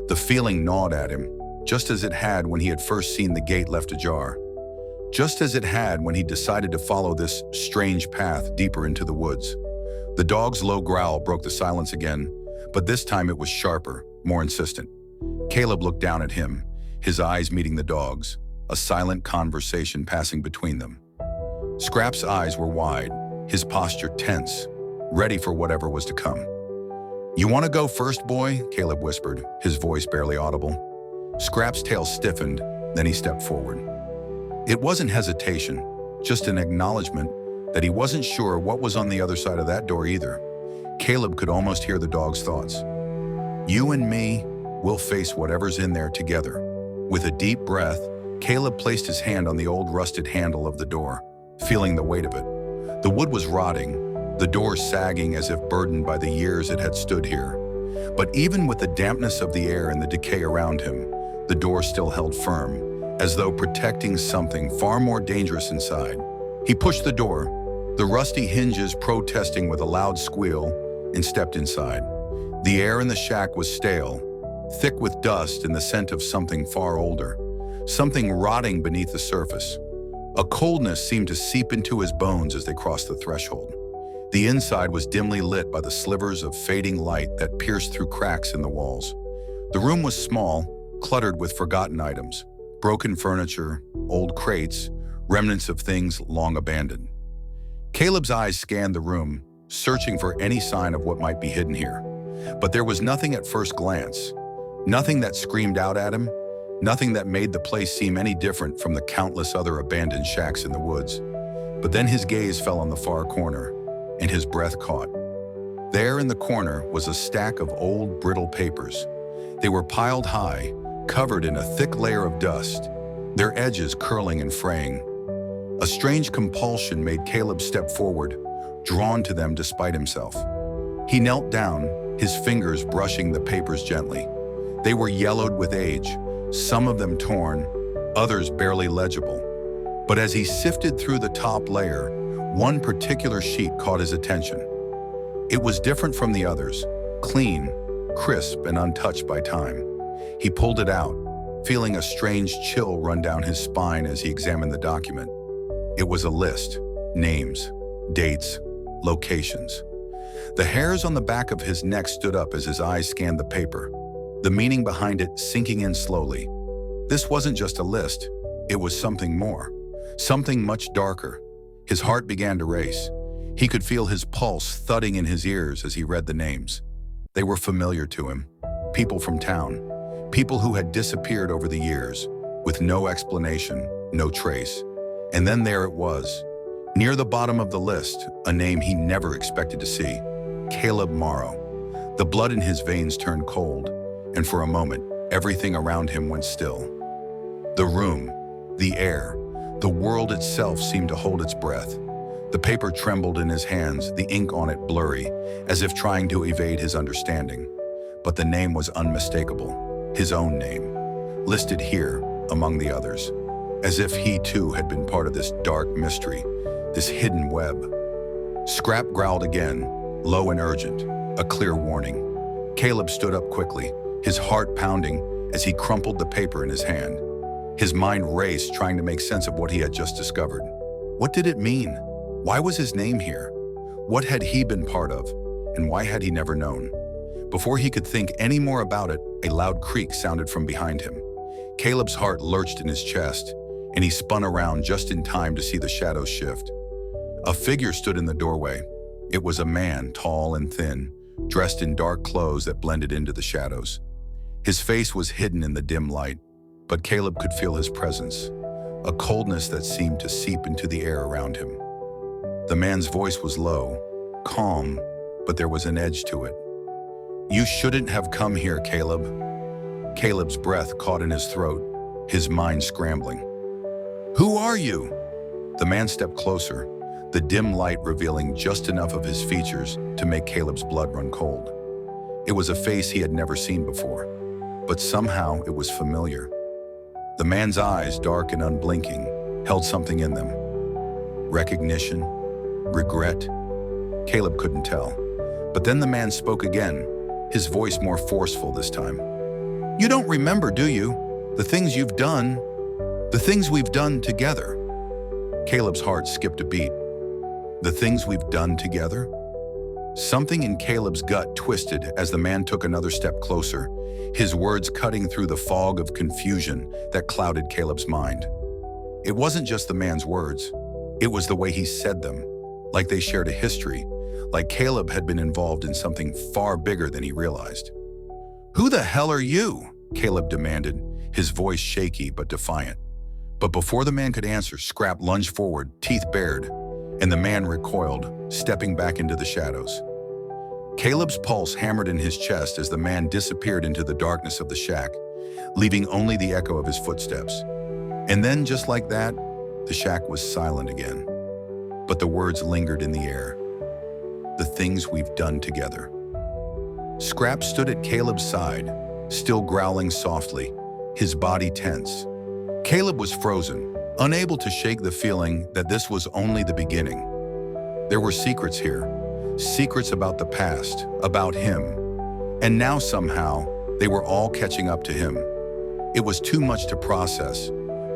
Speaker 1: The feeling gnawed at him, just as it had when he had first seen the gate left ajar. Just as it had when he decided to follow this strange path deeper into the woods. The dog's low growl broke the silence again, but this time it was sharper, more insistent. Caleb looked down at him, his eyes meeting the dog's, a silent conversation passing between them. Scrap's eyes were wide, his posture tense, ready for whatever was to come. "You want to go first, boy?" Caleb whispered, his voice barely audible. Scrap's tail stiffened, then he stepped forward. It wasn't hesitation, just an acknowledgement that he wasn't sure what was on the other side of that door either. Caleb could almost hear the dog's thoughts. "You and me, we'll face whatever's in there together." With a deep breath, Caleb placed his hand on the old rusted handle of the door. feeling the weight of it. The wood was rotting, the door sagging as if burdened by the years it had stood here. But even with the dampness of the air and the decay around him, the door still held firm, as though protecting something far more dangerous inside. He pushed the door, the rusty hinges protesting with a loud squeal, and stepped inside. The air in the shack was stale, thick with dust and the scent of something far older, something rotting beneath the surface. A coldness seemed to seep into his bones as they crossed the threshold. The inside was dimly lit by the slivers of fading light that pierced through cracks in the walls. The room was small, cluttered with forgotten items, broken furniture, old crates, remnants of things long abandoned. Caleb's eyes scanned the room, searching for any sign of what might be hidden here. But there was nothing at first glance, nothing that screamed out at him, nothing that made the place seem any different from the countless other abandoned shacks in the woods. But then his gaze fell on the far corner, and his breath caught. There in the corner was a stack of old, brittle papers. They were piled high, covered in a thick layer of dust, their edges curling and fraying. A strange compulsion made Caleb step forward, drawn to them despite himself. He knelt down, his fingers brushing the papers gently. They were yellowed with age, some of them torn, others barely legible. But as he sifted through the top layer, one particular sheet caught his attention. It was different from the others, clean, crisp, and untouched by time. He pulled it out, feeling a strange chill run down his spine as he examined the document. It was a list, names, dates, locations. The hairs on the back of his neck stood up as his eyes scanned the paper, the meaning behind it sinking in slowly. This wasn't just a list, it was something more, something much darker. His heart began to race. He could feel his pulse thudding in his ears as he read the names. They were familiar to him, people from town, people who had disappeared over the years, with no explanation, no trace. And then there it was, near the bottom of the list, a name he never expected to see, Caleb Morrow. The blood in his veins turned cold, and for a moment, everything around him went still. The room, the air, the world itself seemed to hold its breath. The paper trembled in his hands, the ink on it blurry, as if trying to evade his understanding. But the name was unmistakable, his own name, listed here among the others, as if he too had been part of this dark mystery, this hidden web. Scrap growled again, low and urgent, a clear warning. Caleb stood up quickly, his heart pounding as he crumpled the paper in his hand. His mind raced, trying to make sense of what he had just discovered. What did it mean? Why was his name here? What had he been part of? And why had he never known? Before he could think any more about it, a loud creak sounded from behind him. Caleb's heart lurched in his chest, and he spun around just in time to see the shadows shift. A figure stood in the doorway. It was a man, tall and thin, dressed in dark clothes that blended into the shadows. His face was hidden in the dim light, but Caleb could feel his presence, a coldness that seemed to seep into the air around him. The man's voice was low, calm, but there was an edge to it. "You shouldn't have come here, Caleb." Caleb's breath caught in his throat, his mind scrambling. "Who are you?" The man stepped closer, the dim light revealing just enough of his features to make Caleb's blood run cold. It was a face he had never seen before, but somehow it was familiar. The man's eyes, dark and unblinking, held something in them. Recognition? Regret? Caleb couldn't tell. But then the man spoke again, his voice more forceful this time. "You don't remember, do you? The things you've done, the things we've done together." Caleb's heart skipped a beat. The things we've done together? Something in Caleb's gut twisted as the man took another step closer, his words cutting through the fog of confusion that clouded Caleb's mind. It wasn't just the man's words. It was the way he said them, like they shared a history, like Caleb had been involved in something far bigger than he realized. "Who the hell are you?" Caleb demanded, his voice shaky but defiant. But before the man could answer, Scrap lunged forward, teeth bared, and the man recoiled, stepping back into the shadows. Caleb's pulse hammered in his chest as the man disappeared into the darkness of the shack, leaving only the echo of his footsteps. And then, just like that, the shack was silent again. but the words lingered in the air. The things we've done together. Scrap stood at Caleb's side, still growling softly, his body tense. Caleb was frozen, unable to shake the feeling that this was only the beginning. There were secrets here, secrets about the past, about him, and now somehow they were all catching up to him. It was too much to process,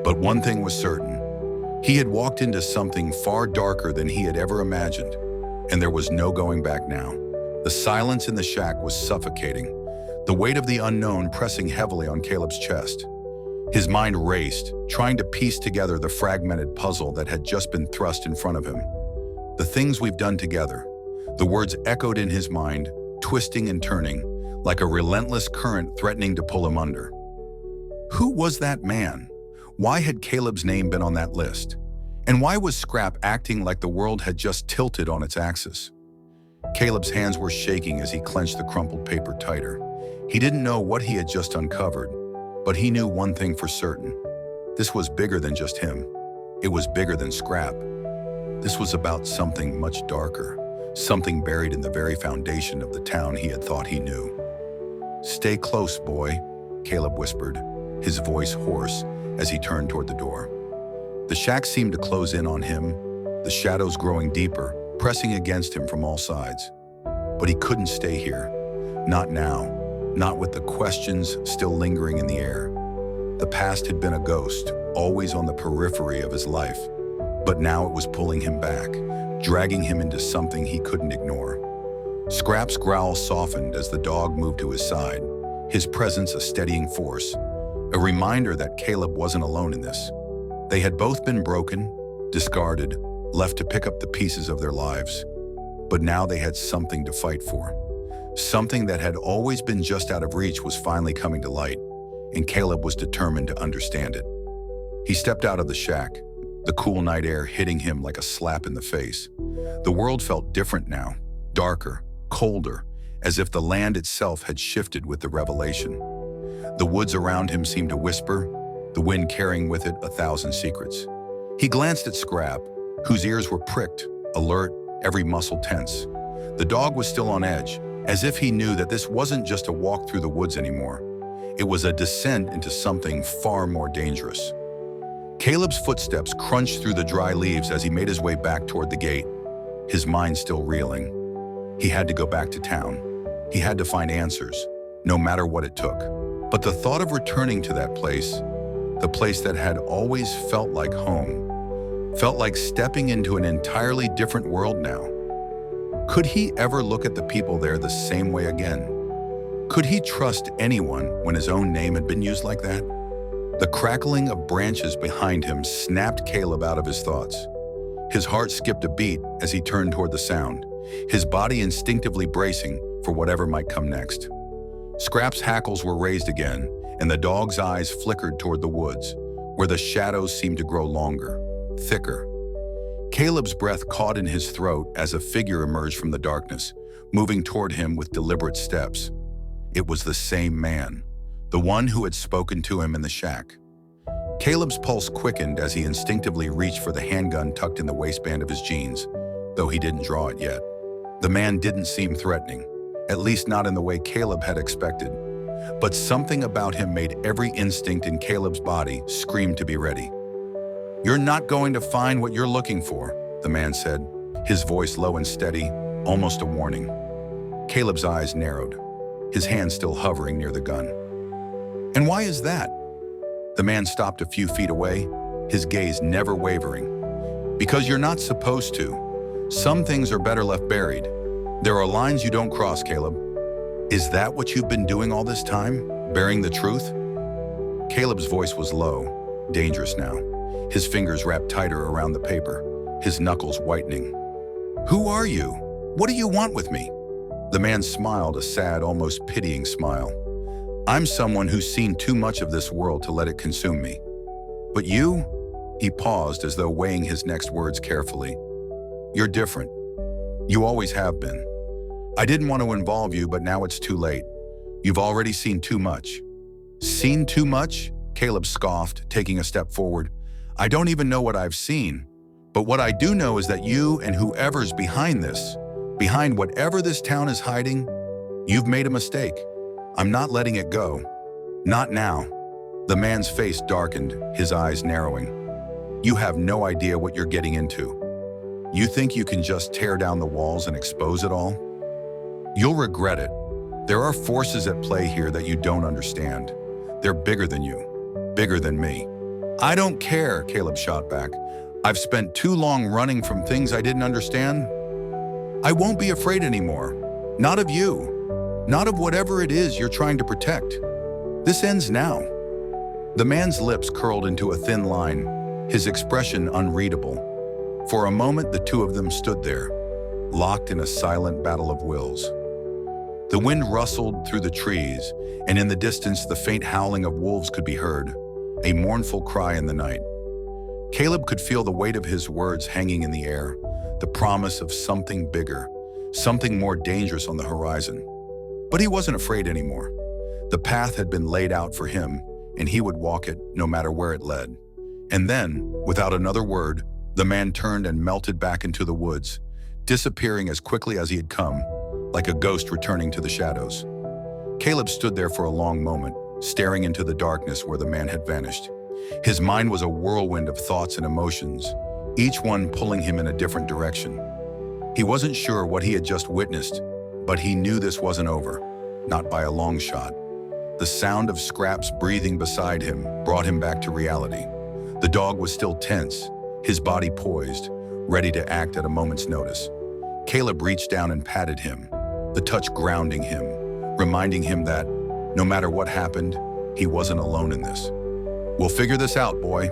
Speaker 1: but one thing was certain. He had walked into something far darker than he had ever imagined, and there was no going back now. The silence in the shack was suffocating, the weight of the unknown pressing heavily on Caleb's chest. His mind raced, trying to piece together the fragmented puzzle that had just been thrust in front of him. The things we've done together. The words echoed in his mind, twisting and turning, like a relentless current threatening to pull him under. Who was that man? Why had Caleb's name been on that list? And why was Scrap acting like the world had just tilted on its axis? Caleb's hands were shaking as he clenched the crumpled paper tighter. He didn't know what he had just uncovered, but he knew one thing for certain. This was bigger than just him. It was bigger than Scrap. This was about something much darker, something buried in the very foundation of the town he had thought he knew. "Stay close, boy," Caleb whispered, his voice hoarse as he turned toward the door. The shack seemed to close in on him, the shadows growing deeper, pressing against him from all sides. But he couldn't stay here. Not now, not with the questions still lingering in the air. The past had been a ghost, always on the periphery of his life. But now it was pulling him back, dragging him into something he couldn't ignore. Scrap's growl softened as the dog moved to his side, his presence a steadying force, a reminder that Caleb wasn't alone in this. They had both been broken, discarded, left to pick up the pieces of their lives. But now they had something to fight for. Something that had always been just out of reach was finally coming to light, and Caleb was determined to understand it. He stepped out of the shack, the cool night air hitting him like a slap in the face. The world felt different now, darker, colder, as if the land itself had shifted with the revelation. The woods around him seemed to whisper, the wind carrying with it 1,000 secrets. He glanced at Scrap, whose ears were pricked, alert, every muscle tense. The dog was still on edge, as if he knew that this wasn't just a walk through the woods anymore. It was a descent into something far more dangerous. Caleb's footsteps crunched through the dry leaves as he made his way back toward the gate, his mind still reeling. He had to go back to town. He had to find answers, no matter what it took. But the thought of returning to that place, the place that had always felt like home, felt like stepping into an entirely different world now. Could he ever look at the people there the same way again? Could he trust anyone when his own name had been used like that? The crackling of branches behind him snapped Caleb out of his thoughts. His heart skipped a beat as he turned toward the sound, his body instinctively bracing for whatever might come next. Scrap's hackles were raised again, and the dog's eyes flickered toward the woods, where the shadows seemed to grow longer, thicker. Caleb's breath caught in his throat as a figure emerged from the darkness, moving toward him with deliberate steps. It was the same man, the one who had spoken to him in the shack. Caleb's pulse quickened as he instinctively reached for the handgun tucked in the waistband of his jeans, though he didn't draw it yet. The man didn't seem threatening, at least not in the way Caleb had expected. But something about him made every instinct in Caleb's body scream to be ready. "You're not going to find what you're looking for," the man said, his voice low and steady, almost a warning. Caleb's eyes narrowed, his hand still hovering near the gun. "And why is that?" The man stopped a few feet away, his gaze never wavering. "Because you're not supposed to. Some things are better left buried. There are lines you don't cross, Caleb." "Is that what you've been doing all this time? Bearing the truth?" Caleb's voice was low, dangerous now, his fingers wrapped tighter around the paper, his knuckles whitening. "Who are you? What do you want with me?" The man smiled, a sad, almost pitying smile. "I'm someone who's seen too much of this world to let it consume me. But you?" He paused as though weighing his next words carefully. "You're different. You always have been. I didn't want to involve you, but now it's too late. You've already seen too much." "Seen too much?" Caleb scoffed, taking a step forward. "I don't even know what I've seen. But what I do know is that you and whoever's behind this, behind whatever this town is hiding, you've made a mistake. I'm not letting it go. Not now." The man's face darkened, his eyes narrowing. "You have no idea what you're getting into. You think you can just tear down the walls and expose it all? You'll regret it. There are forces at play here that you don't understand. They're bigger than you, bigger than me." "I don't care," Caleb shot back. "I've spent too long running from things I didn't understand. I won't be afraid anymore. Not of you. Not of whatever it is you're trying to protect. This ends now." The man's lips curled into a thin line, his expression unreadable. For a moment, the two of them stood there, locked in a silent battle of wills. The wind rustled through the trees, and in the distance the faint howling of wolves could be heard, a mournful cry in the night. Caleb could feel the weight of his words hanging in the air, the promise of something bigger, something more dangerous on the horizon. But he wasn't afraid anymore. The path had been laid out for him, and he would walk it no matter where it led. And then, without another word, the man turned and melted back into the woods, disappearing as quickly as he had come, like a ghost returning to the shadows. Caleb stood there for a long moment, staring into the darkness where the man had vanished. His mind was a whirlwind of thoughts and emotions, each one pulling him in a different direction. He wasn't sure what he had just witnessed, but he knew this wasn't over, not by a long shot. The sound of Scraps breathing beside him brought him back to reality. The dog was still tense, his body poised, ready to act at a moment's notice. Caleb reached down and patted him, the touch grounding him, reminding him that, no matter what happened, he wasn't alone in this. "We'll figure this out, boy,"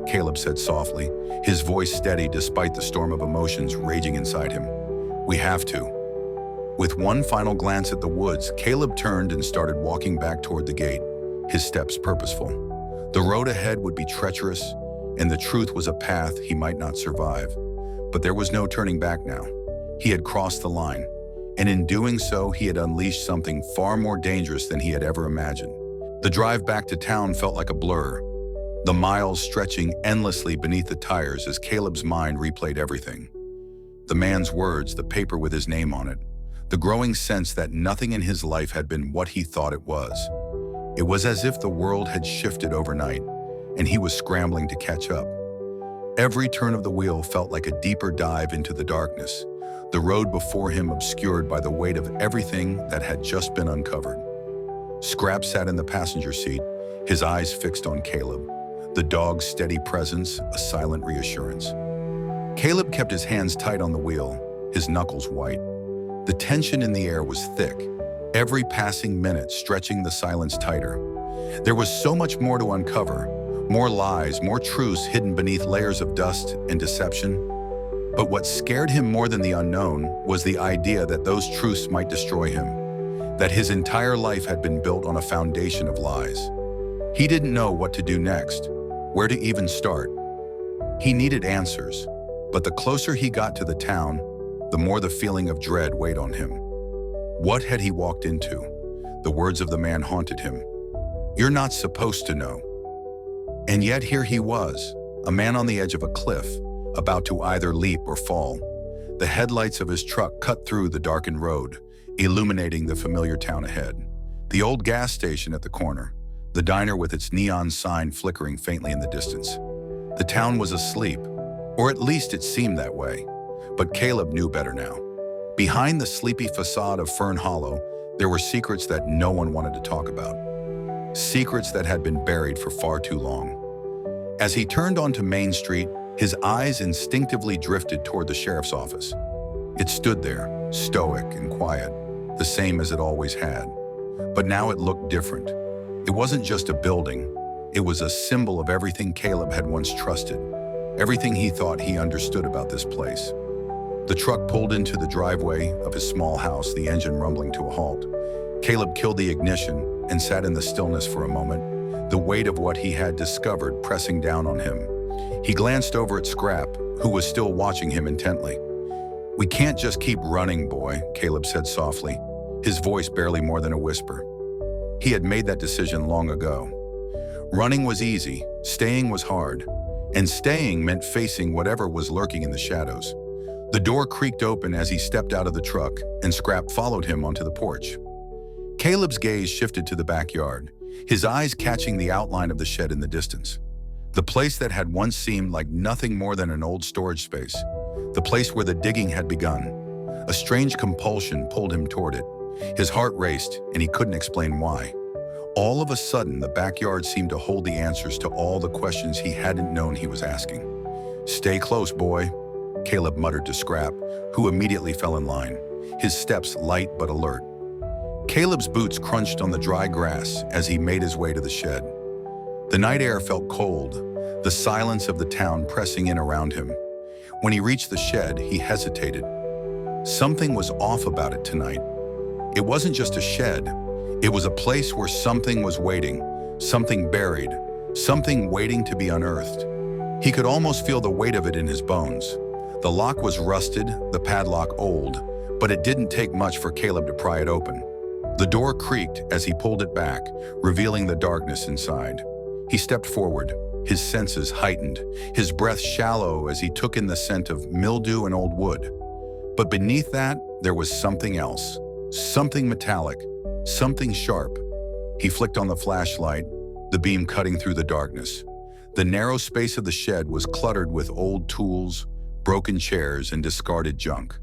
Speaker 1: Caleb said softly, his voice steady despite the storm of emotions raging inside him. "We have to." With one final glance at the woods, Caleb turned and started walking back toward the gate, his steps purposeful. The road ahead would be treacherous, and the truth was a path he might not survive. But there was no turning back now. He had crossed the line, and in doing so, he had unleashed something far more dangerous than he had ever imagined. The drive back to town felt like a blur, the miles stretching endlessly beneath the tires as Caleb's mind replayed everything. The man's words, the paper with his name on it, the growing sense that nothing in his life had been what he thought it was. It was as if the world had shifted overnight, and he was scrambling to catch up. Every turn of the wheel felt like a deeper dive into the darkness, the road before him obscured by the weight of everything that had just been uncovered. Scrap sat in the passenger seat, his eyes fixed on Caleb, the dog's steady presence a silent reassurance. Caleb kept his hands tight on the wheel, his knuckles white. The tension in the air was thick, every passing minute stretching the silence tighter. There was so much more to uncover, more lies, more truths hidden beneath layers of dust and deception. But what scared him more than the unknown was the idea that those truths might destroy him, that his entire life had been built on a foundation of lies. He didn't know what to do next, where to even start. He needed answers, but the closer he got to the town, the more the feeling of dread weighed on him. What had he walked into? The words of the man haunted him. "You're not supposed to know." And yet here he was, a man on the edge of a cliff, about to either leap or fall. The headlights of his truck cut through the darkened road, illuminating the familiar town ahead. The old gas station at the corner, the diner with its neon sign flickering faintly in the distance. The town was asleep, or at least it seemed that way. But Caleb knew better now. Behind the sleepy facade of Fern Hollow, there were secrets that no one wanted to talk about. Secrets that had been buried for far too long. As he turned onto Main Street, his eyes instinctively drifted toward the sheriff's office. It stood there, stoic and quiet, the same as it always had. But now it looked different. It wasn't just a building. It was a symbol of everything Caleb had once trusted, everything he thought he understood about this place. The truck pulled into the driveway of his small house, the engine rumbling to a halt. Caleb killed the ignition and sat in the stillness for a moment, the weight of what he had discovered pressing down on him. He glanced over at Scrap, who was still watching him intently. "We can't just keep running, boy," Caleb said softly, his voice barely more than a whisper. He had made that decision long ago. Running was easy, staying was hard. and staying meant facing whatever was lurking in the shadows. The door creaked open as he stepped out of the truck, and Scrap followed him onto the porch. Caleb's gaze shifted to the backyard, his eyes catching the outline of the shed in the distance. The place that had once seemed like nothing more than an old storage space. The place where the digging had begun. A strange compulsion pulled him toward it. His heart raced, and he couldn't explain why. All of a sudden, the backyard seemed to hold the answers to all the questions he hadn't known he was asking. "Stay close, boy," Caleb muttered to Scrap, who immediately fell in line, his steps light but alert. Caleb's boots crunched on the dry grass as he made his way to the shed. The night air felt cold, the silence of the town pressing in around him. When he reached the shed, he hesitated. Something was off about it tonight. It wasn't just a shed. It was a place where something was waiting, something buried, something waiting to be unearthed. He could almost feel the weight of it in his bones. The lock was rusted, the padlock old, but it didn't take much for Caleb to pry it open. The door creaked as he pulled it back, revealing the darkness inside. He stepped forward, his senses heightened, his breath shallow as he took in the scent of mildew and old wood. But beneath that, there was something else, something metallic, something sharp. He flicked on the flashlight, the beam cutting through the darkness. The narrow space of the shed was cluttered with old tools, broken chairs, and discarded junk.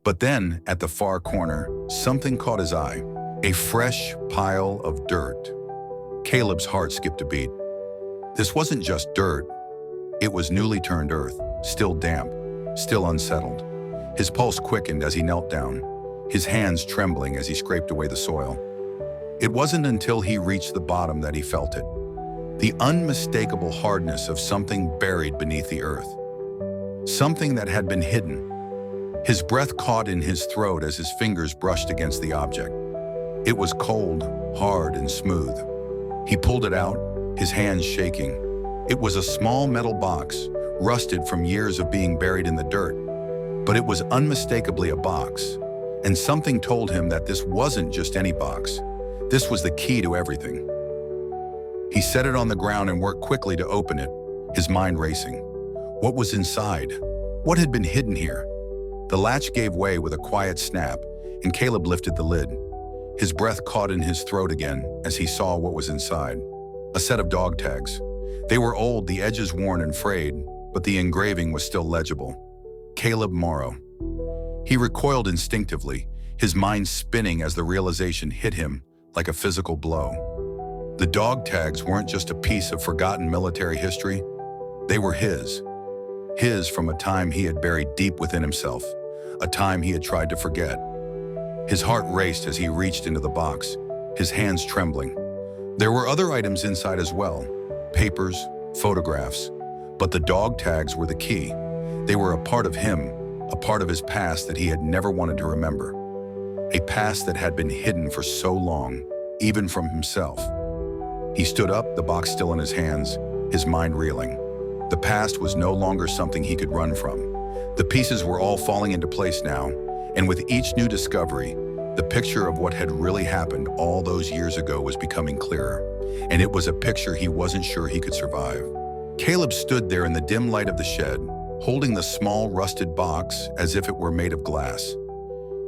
Speaker 1: But then, at the far corner, something caught his eye. A fresh pile of dirt. Caleb's heart skipped a beat. This wasn't just dirt. It was newly turned earth, still damp, still unsettled. His pulse quickened as he knelt down, his hands trembling as he scraped away the soil. It wasn't until he reached the bottom that he felt it. The unmistakable hardness of something buried beneath the earth. Something that had been hidden. His breath caught in his throat as his fingers brushed against the object. It was cold, hard, and smooth. He pulled it out, his hands shaking. It was a small metal box, rusted from years of being buried in the dirt. But it was unmistakably a box, and something told him that this wasn't just any box. This was the key to everything. He set it on the ground and worked quickly to open it, his mind racing. What was inside? What had been hidden here? The latch gave way with a quiet snap, and Caleb lifted the lid. His breath caught in his throat again as he saw what was inside. A set of dog tags. They were old, the edges worn and frayed, but the engraving was still legible. Caleb Morrow. He recoiled instinctively, his mind spinning as the realization hit him like a physical blow. The dog tags weren't just a piece of forgotten military history. They were his. His from a time he had buried deep within himself, a time he had tried to forget. His heart raced as he reached into the box, his hands trembling. There were other items inside as well, papers, photographs, but the dog tags were the key. They were a part of him, a part of his past that he had never wanted to remember. A past that had been hidden for so long, even from himself. He stood up, the box still in his hands, his mind reeling. The past was no longer something he could run from. The pieces were all falling into place now, and with each new discovery, the picture of what had really happened all those years ago was becoming clearer, and it was a picture he wasn't sure he could survive. Caleb stood there in the dim light of the shed, holding the small rusted box as if it were made of glass.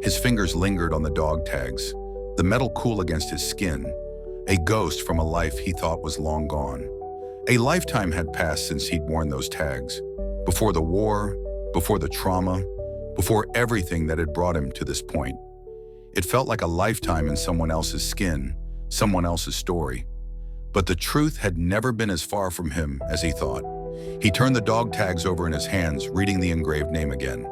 Speaker 1: His fingers lingered on the dog tags, the metal cool against his skin, a ghost from a life he thought was long gone. A lifetime had passed since he'd worn those tags, before the war, before the trauma, before everything that had brought him to this point. It felt like a lifetime in someone else's skin, someone else's story. But the truth had never been as far from him as he thought. He turned the dog tags over in his hands, reading the engraved name again.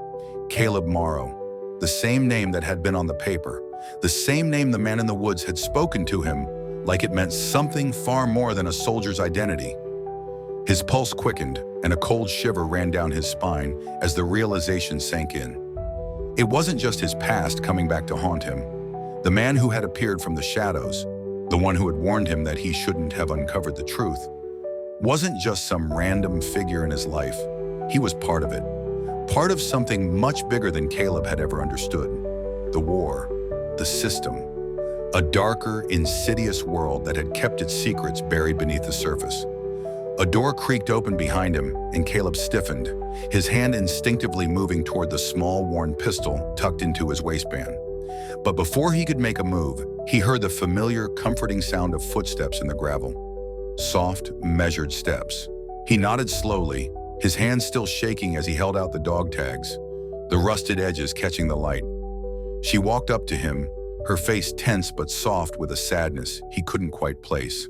Speaker 1: Caleb Morrow, the same name that had been on the paper, the same name the man in the woods had spoken to him like it meant something far more than a soldier's identity. His pulse quickened, and a cold shiver ran down his spine as the realization sank in. It wasn't just his past coming back to haunt him. The man who had appeared from the shadows, the one who had warned him that he shouldn't have uncovered the truth, wasn't just some random figure in his life. He was part of it. Part of something much bigger than Caleb had ever understood. The war, the system, a darker, insidious world that had kept its secrets buried beneath the surface. A door creaked open behind him, and Caleb stiffened, his hand instinctively moving toward the small, worn pistol tucked into his waistband. But before he could make a move, he heard the familiar, comforting sound of footsteps in the gravel. Soft, measured steps. He nodded slowly, his hands still shaking as he held out the dog tags, the rusted edges catching the light. She walked up to him, her face tense but soft with a sadness he couldn't quite place.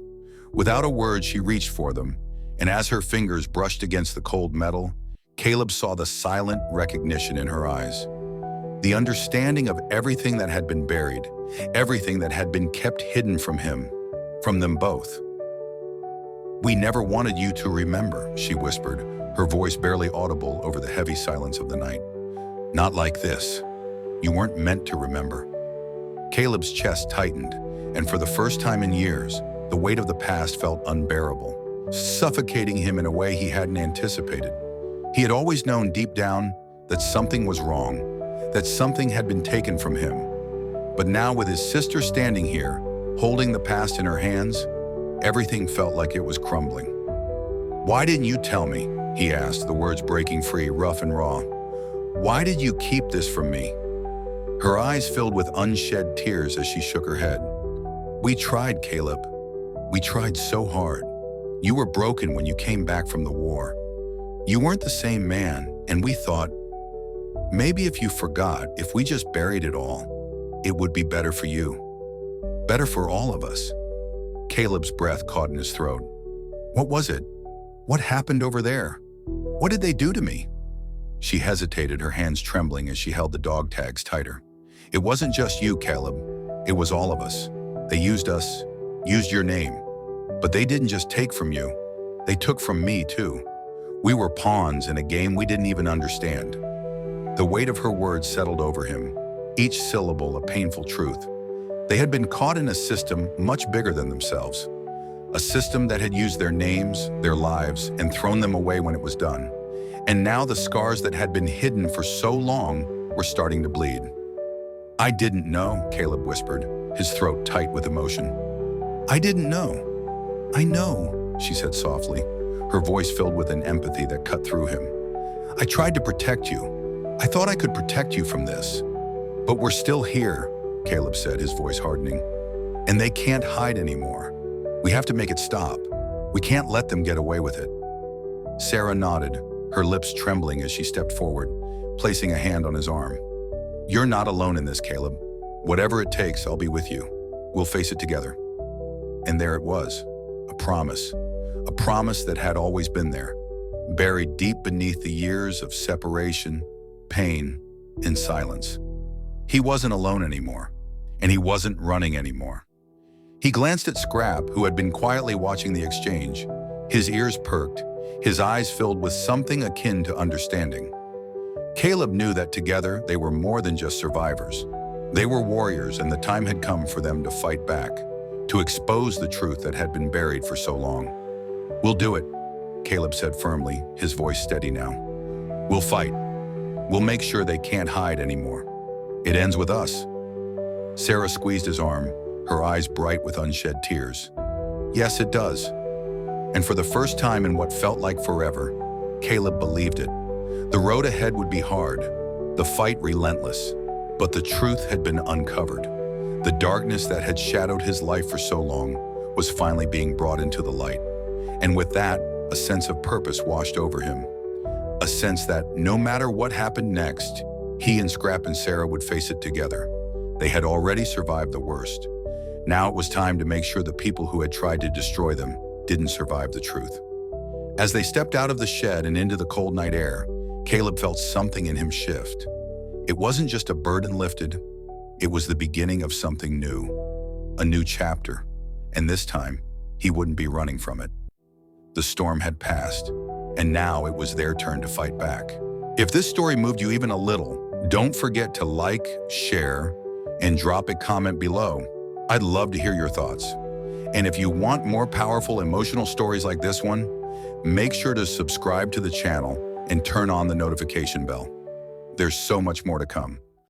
Speaker 1: Without a word, she reached for them, and as her fingers brushed against the cold metal, Caleb saw the silent recognition in her eyes. The understanding of everything that had been buried, everything that had been kept hidden from him, from them both. "We never wanted you to remember," she whispered, her voice barely audible over the heavy silence of the night. "Not like this. You weren't meant to remember." Caleb's chest tightened, and for the first time in years, the weight of the past felt unbearable, suffocating him in a way he hadn't anticipated. He had always known deep down that something was wrong, that something had been taken from him. But now, with his sister standing here, holding the past in her hands, everything felt like it was crumbling. "Why didn't you tell me?" he asked, the words breaking free, rough and raw. "Why did you keep this from me?" Her eyes filled with unshed tears as she shook her head. "We tried, Caleb. We tried so hard. You were broken when you came back from the war. You weren't the same man, and we thought, maybe if you forgot, if we just buried it all, it would be better for you. Better for all of us." Caleb's breath caught in his throat. "What was it? What happened over there? What did they do to me?" She hesitated, her hands trembling as she held the dog tags tighter. "It wasn't just you, Caleb. It was all of us. They used us, used your name. But they didn't just take from you. They took from me, too. We were pawns in a game we didn't even understand." The weight of her words settled over him, each syllable a painful truth. They had been caught in a system much bigger than themselves. A system that had used their names, their lives, and thrown them away when it was done. And now the scars that had been hidden for so long were starting to bleed. "I didn't know," Caleb whispered, his throat tight with emotion. "I didn't know." "I know," she said softly, her voice filled with an empathy that cut through him. "I tried to protect you. I thought I could protect you from this. But we're still here," Caleb said, his voice hardening. "And they can't hide anymore. We have to make it stop. We can't let them get away with it." Sarah nodded, her lips trembling as she stepped forward, placing a hand on his arm. "You're not alone in this, Caleb. Whatever it takes, I'll be with you. We'll face it together." And there it was, a promise that had always been there, buried deep beneath the years of separation, pain, and silence. He wasn't alone anymore, and he wasn't running anymore. He glanced at Scrap, who had been quietly watching the exchange. His ears perked, his eyes filled with something akin to understanding. Caleb knew that together they were more than just survivors. They were warriors, and the time had come for them to fight back, to expose the truth that had been buried for so long. "We'll do it," Caleb said firmly, his voice steady now. "We'll fight. We'll make sure they can't hide anymore. It ends with us." Sarah squeezed his arm, her eyes bright with unshed tears. "Yes, it does." And for the first time in what felt like forever, Caleb believed it. The road ahead would be hard, the fight relentless, but the truth had been uncovered. The darkness that had shadowed his life for so long was finally being brought into the light. And with that, a sense of purpose washed over him. A sense that no matter what happened next, he and Scrap and Sarah would face it together. They had already survived the worst. Now it was time to make sure the people who had tried to destroy them didn't survive the truth. As they stepped out of the shed and into the cold night air, Caleb felt something in him shift. It wasn't just a burden lifted, it was the beginning of something new. A new chapter, and this time, he wouldn't be running from it. The storm had passed, and now it was their turn to fight back. If this story moved you even a little, don't forget to like, share, and drop a comment below. I'd love to hear your thoughts. And if you want more powerful emotional stories like this one, make sure to subscribe to the channel and turn on the notification bell. There's so much more to come.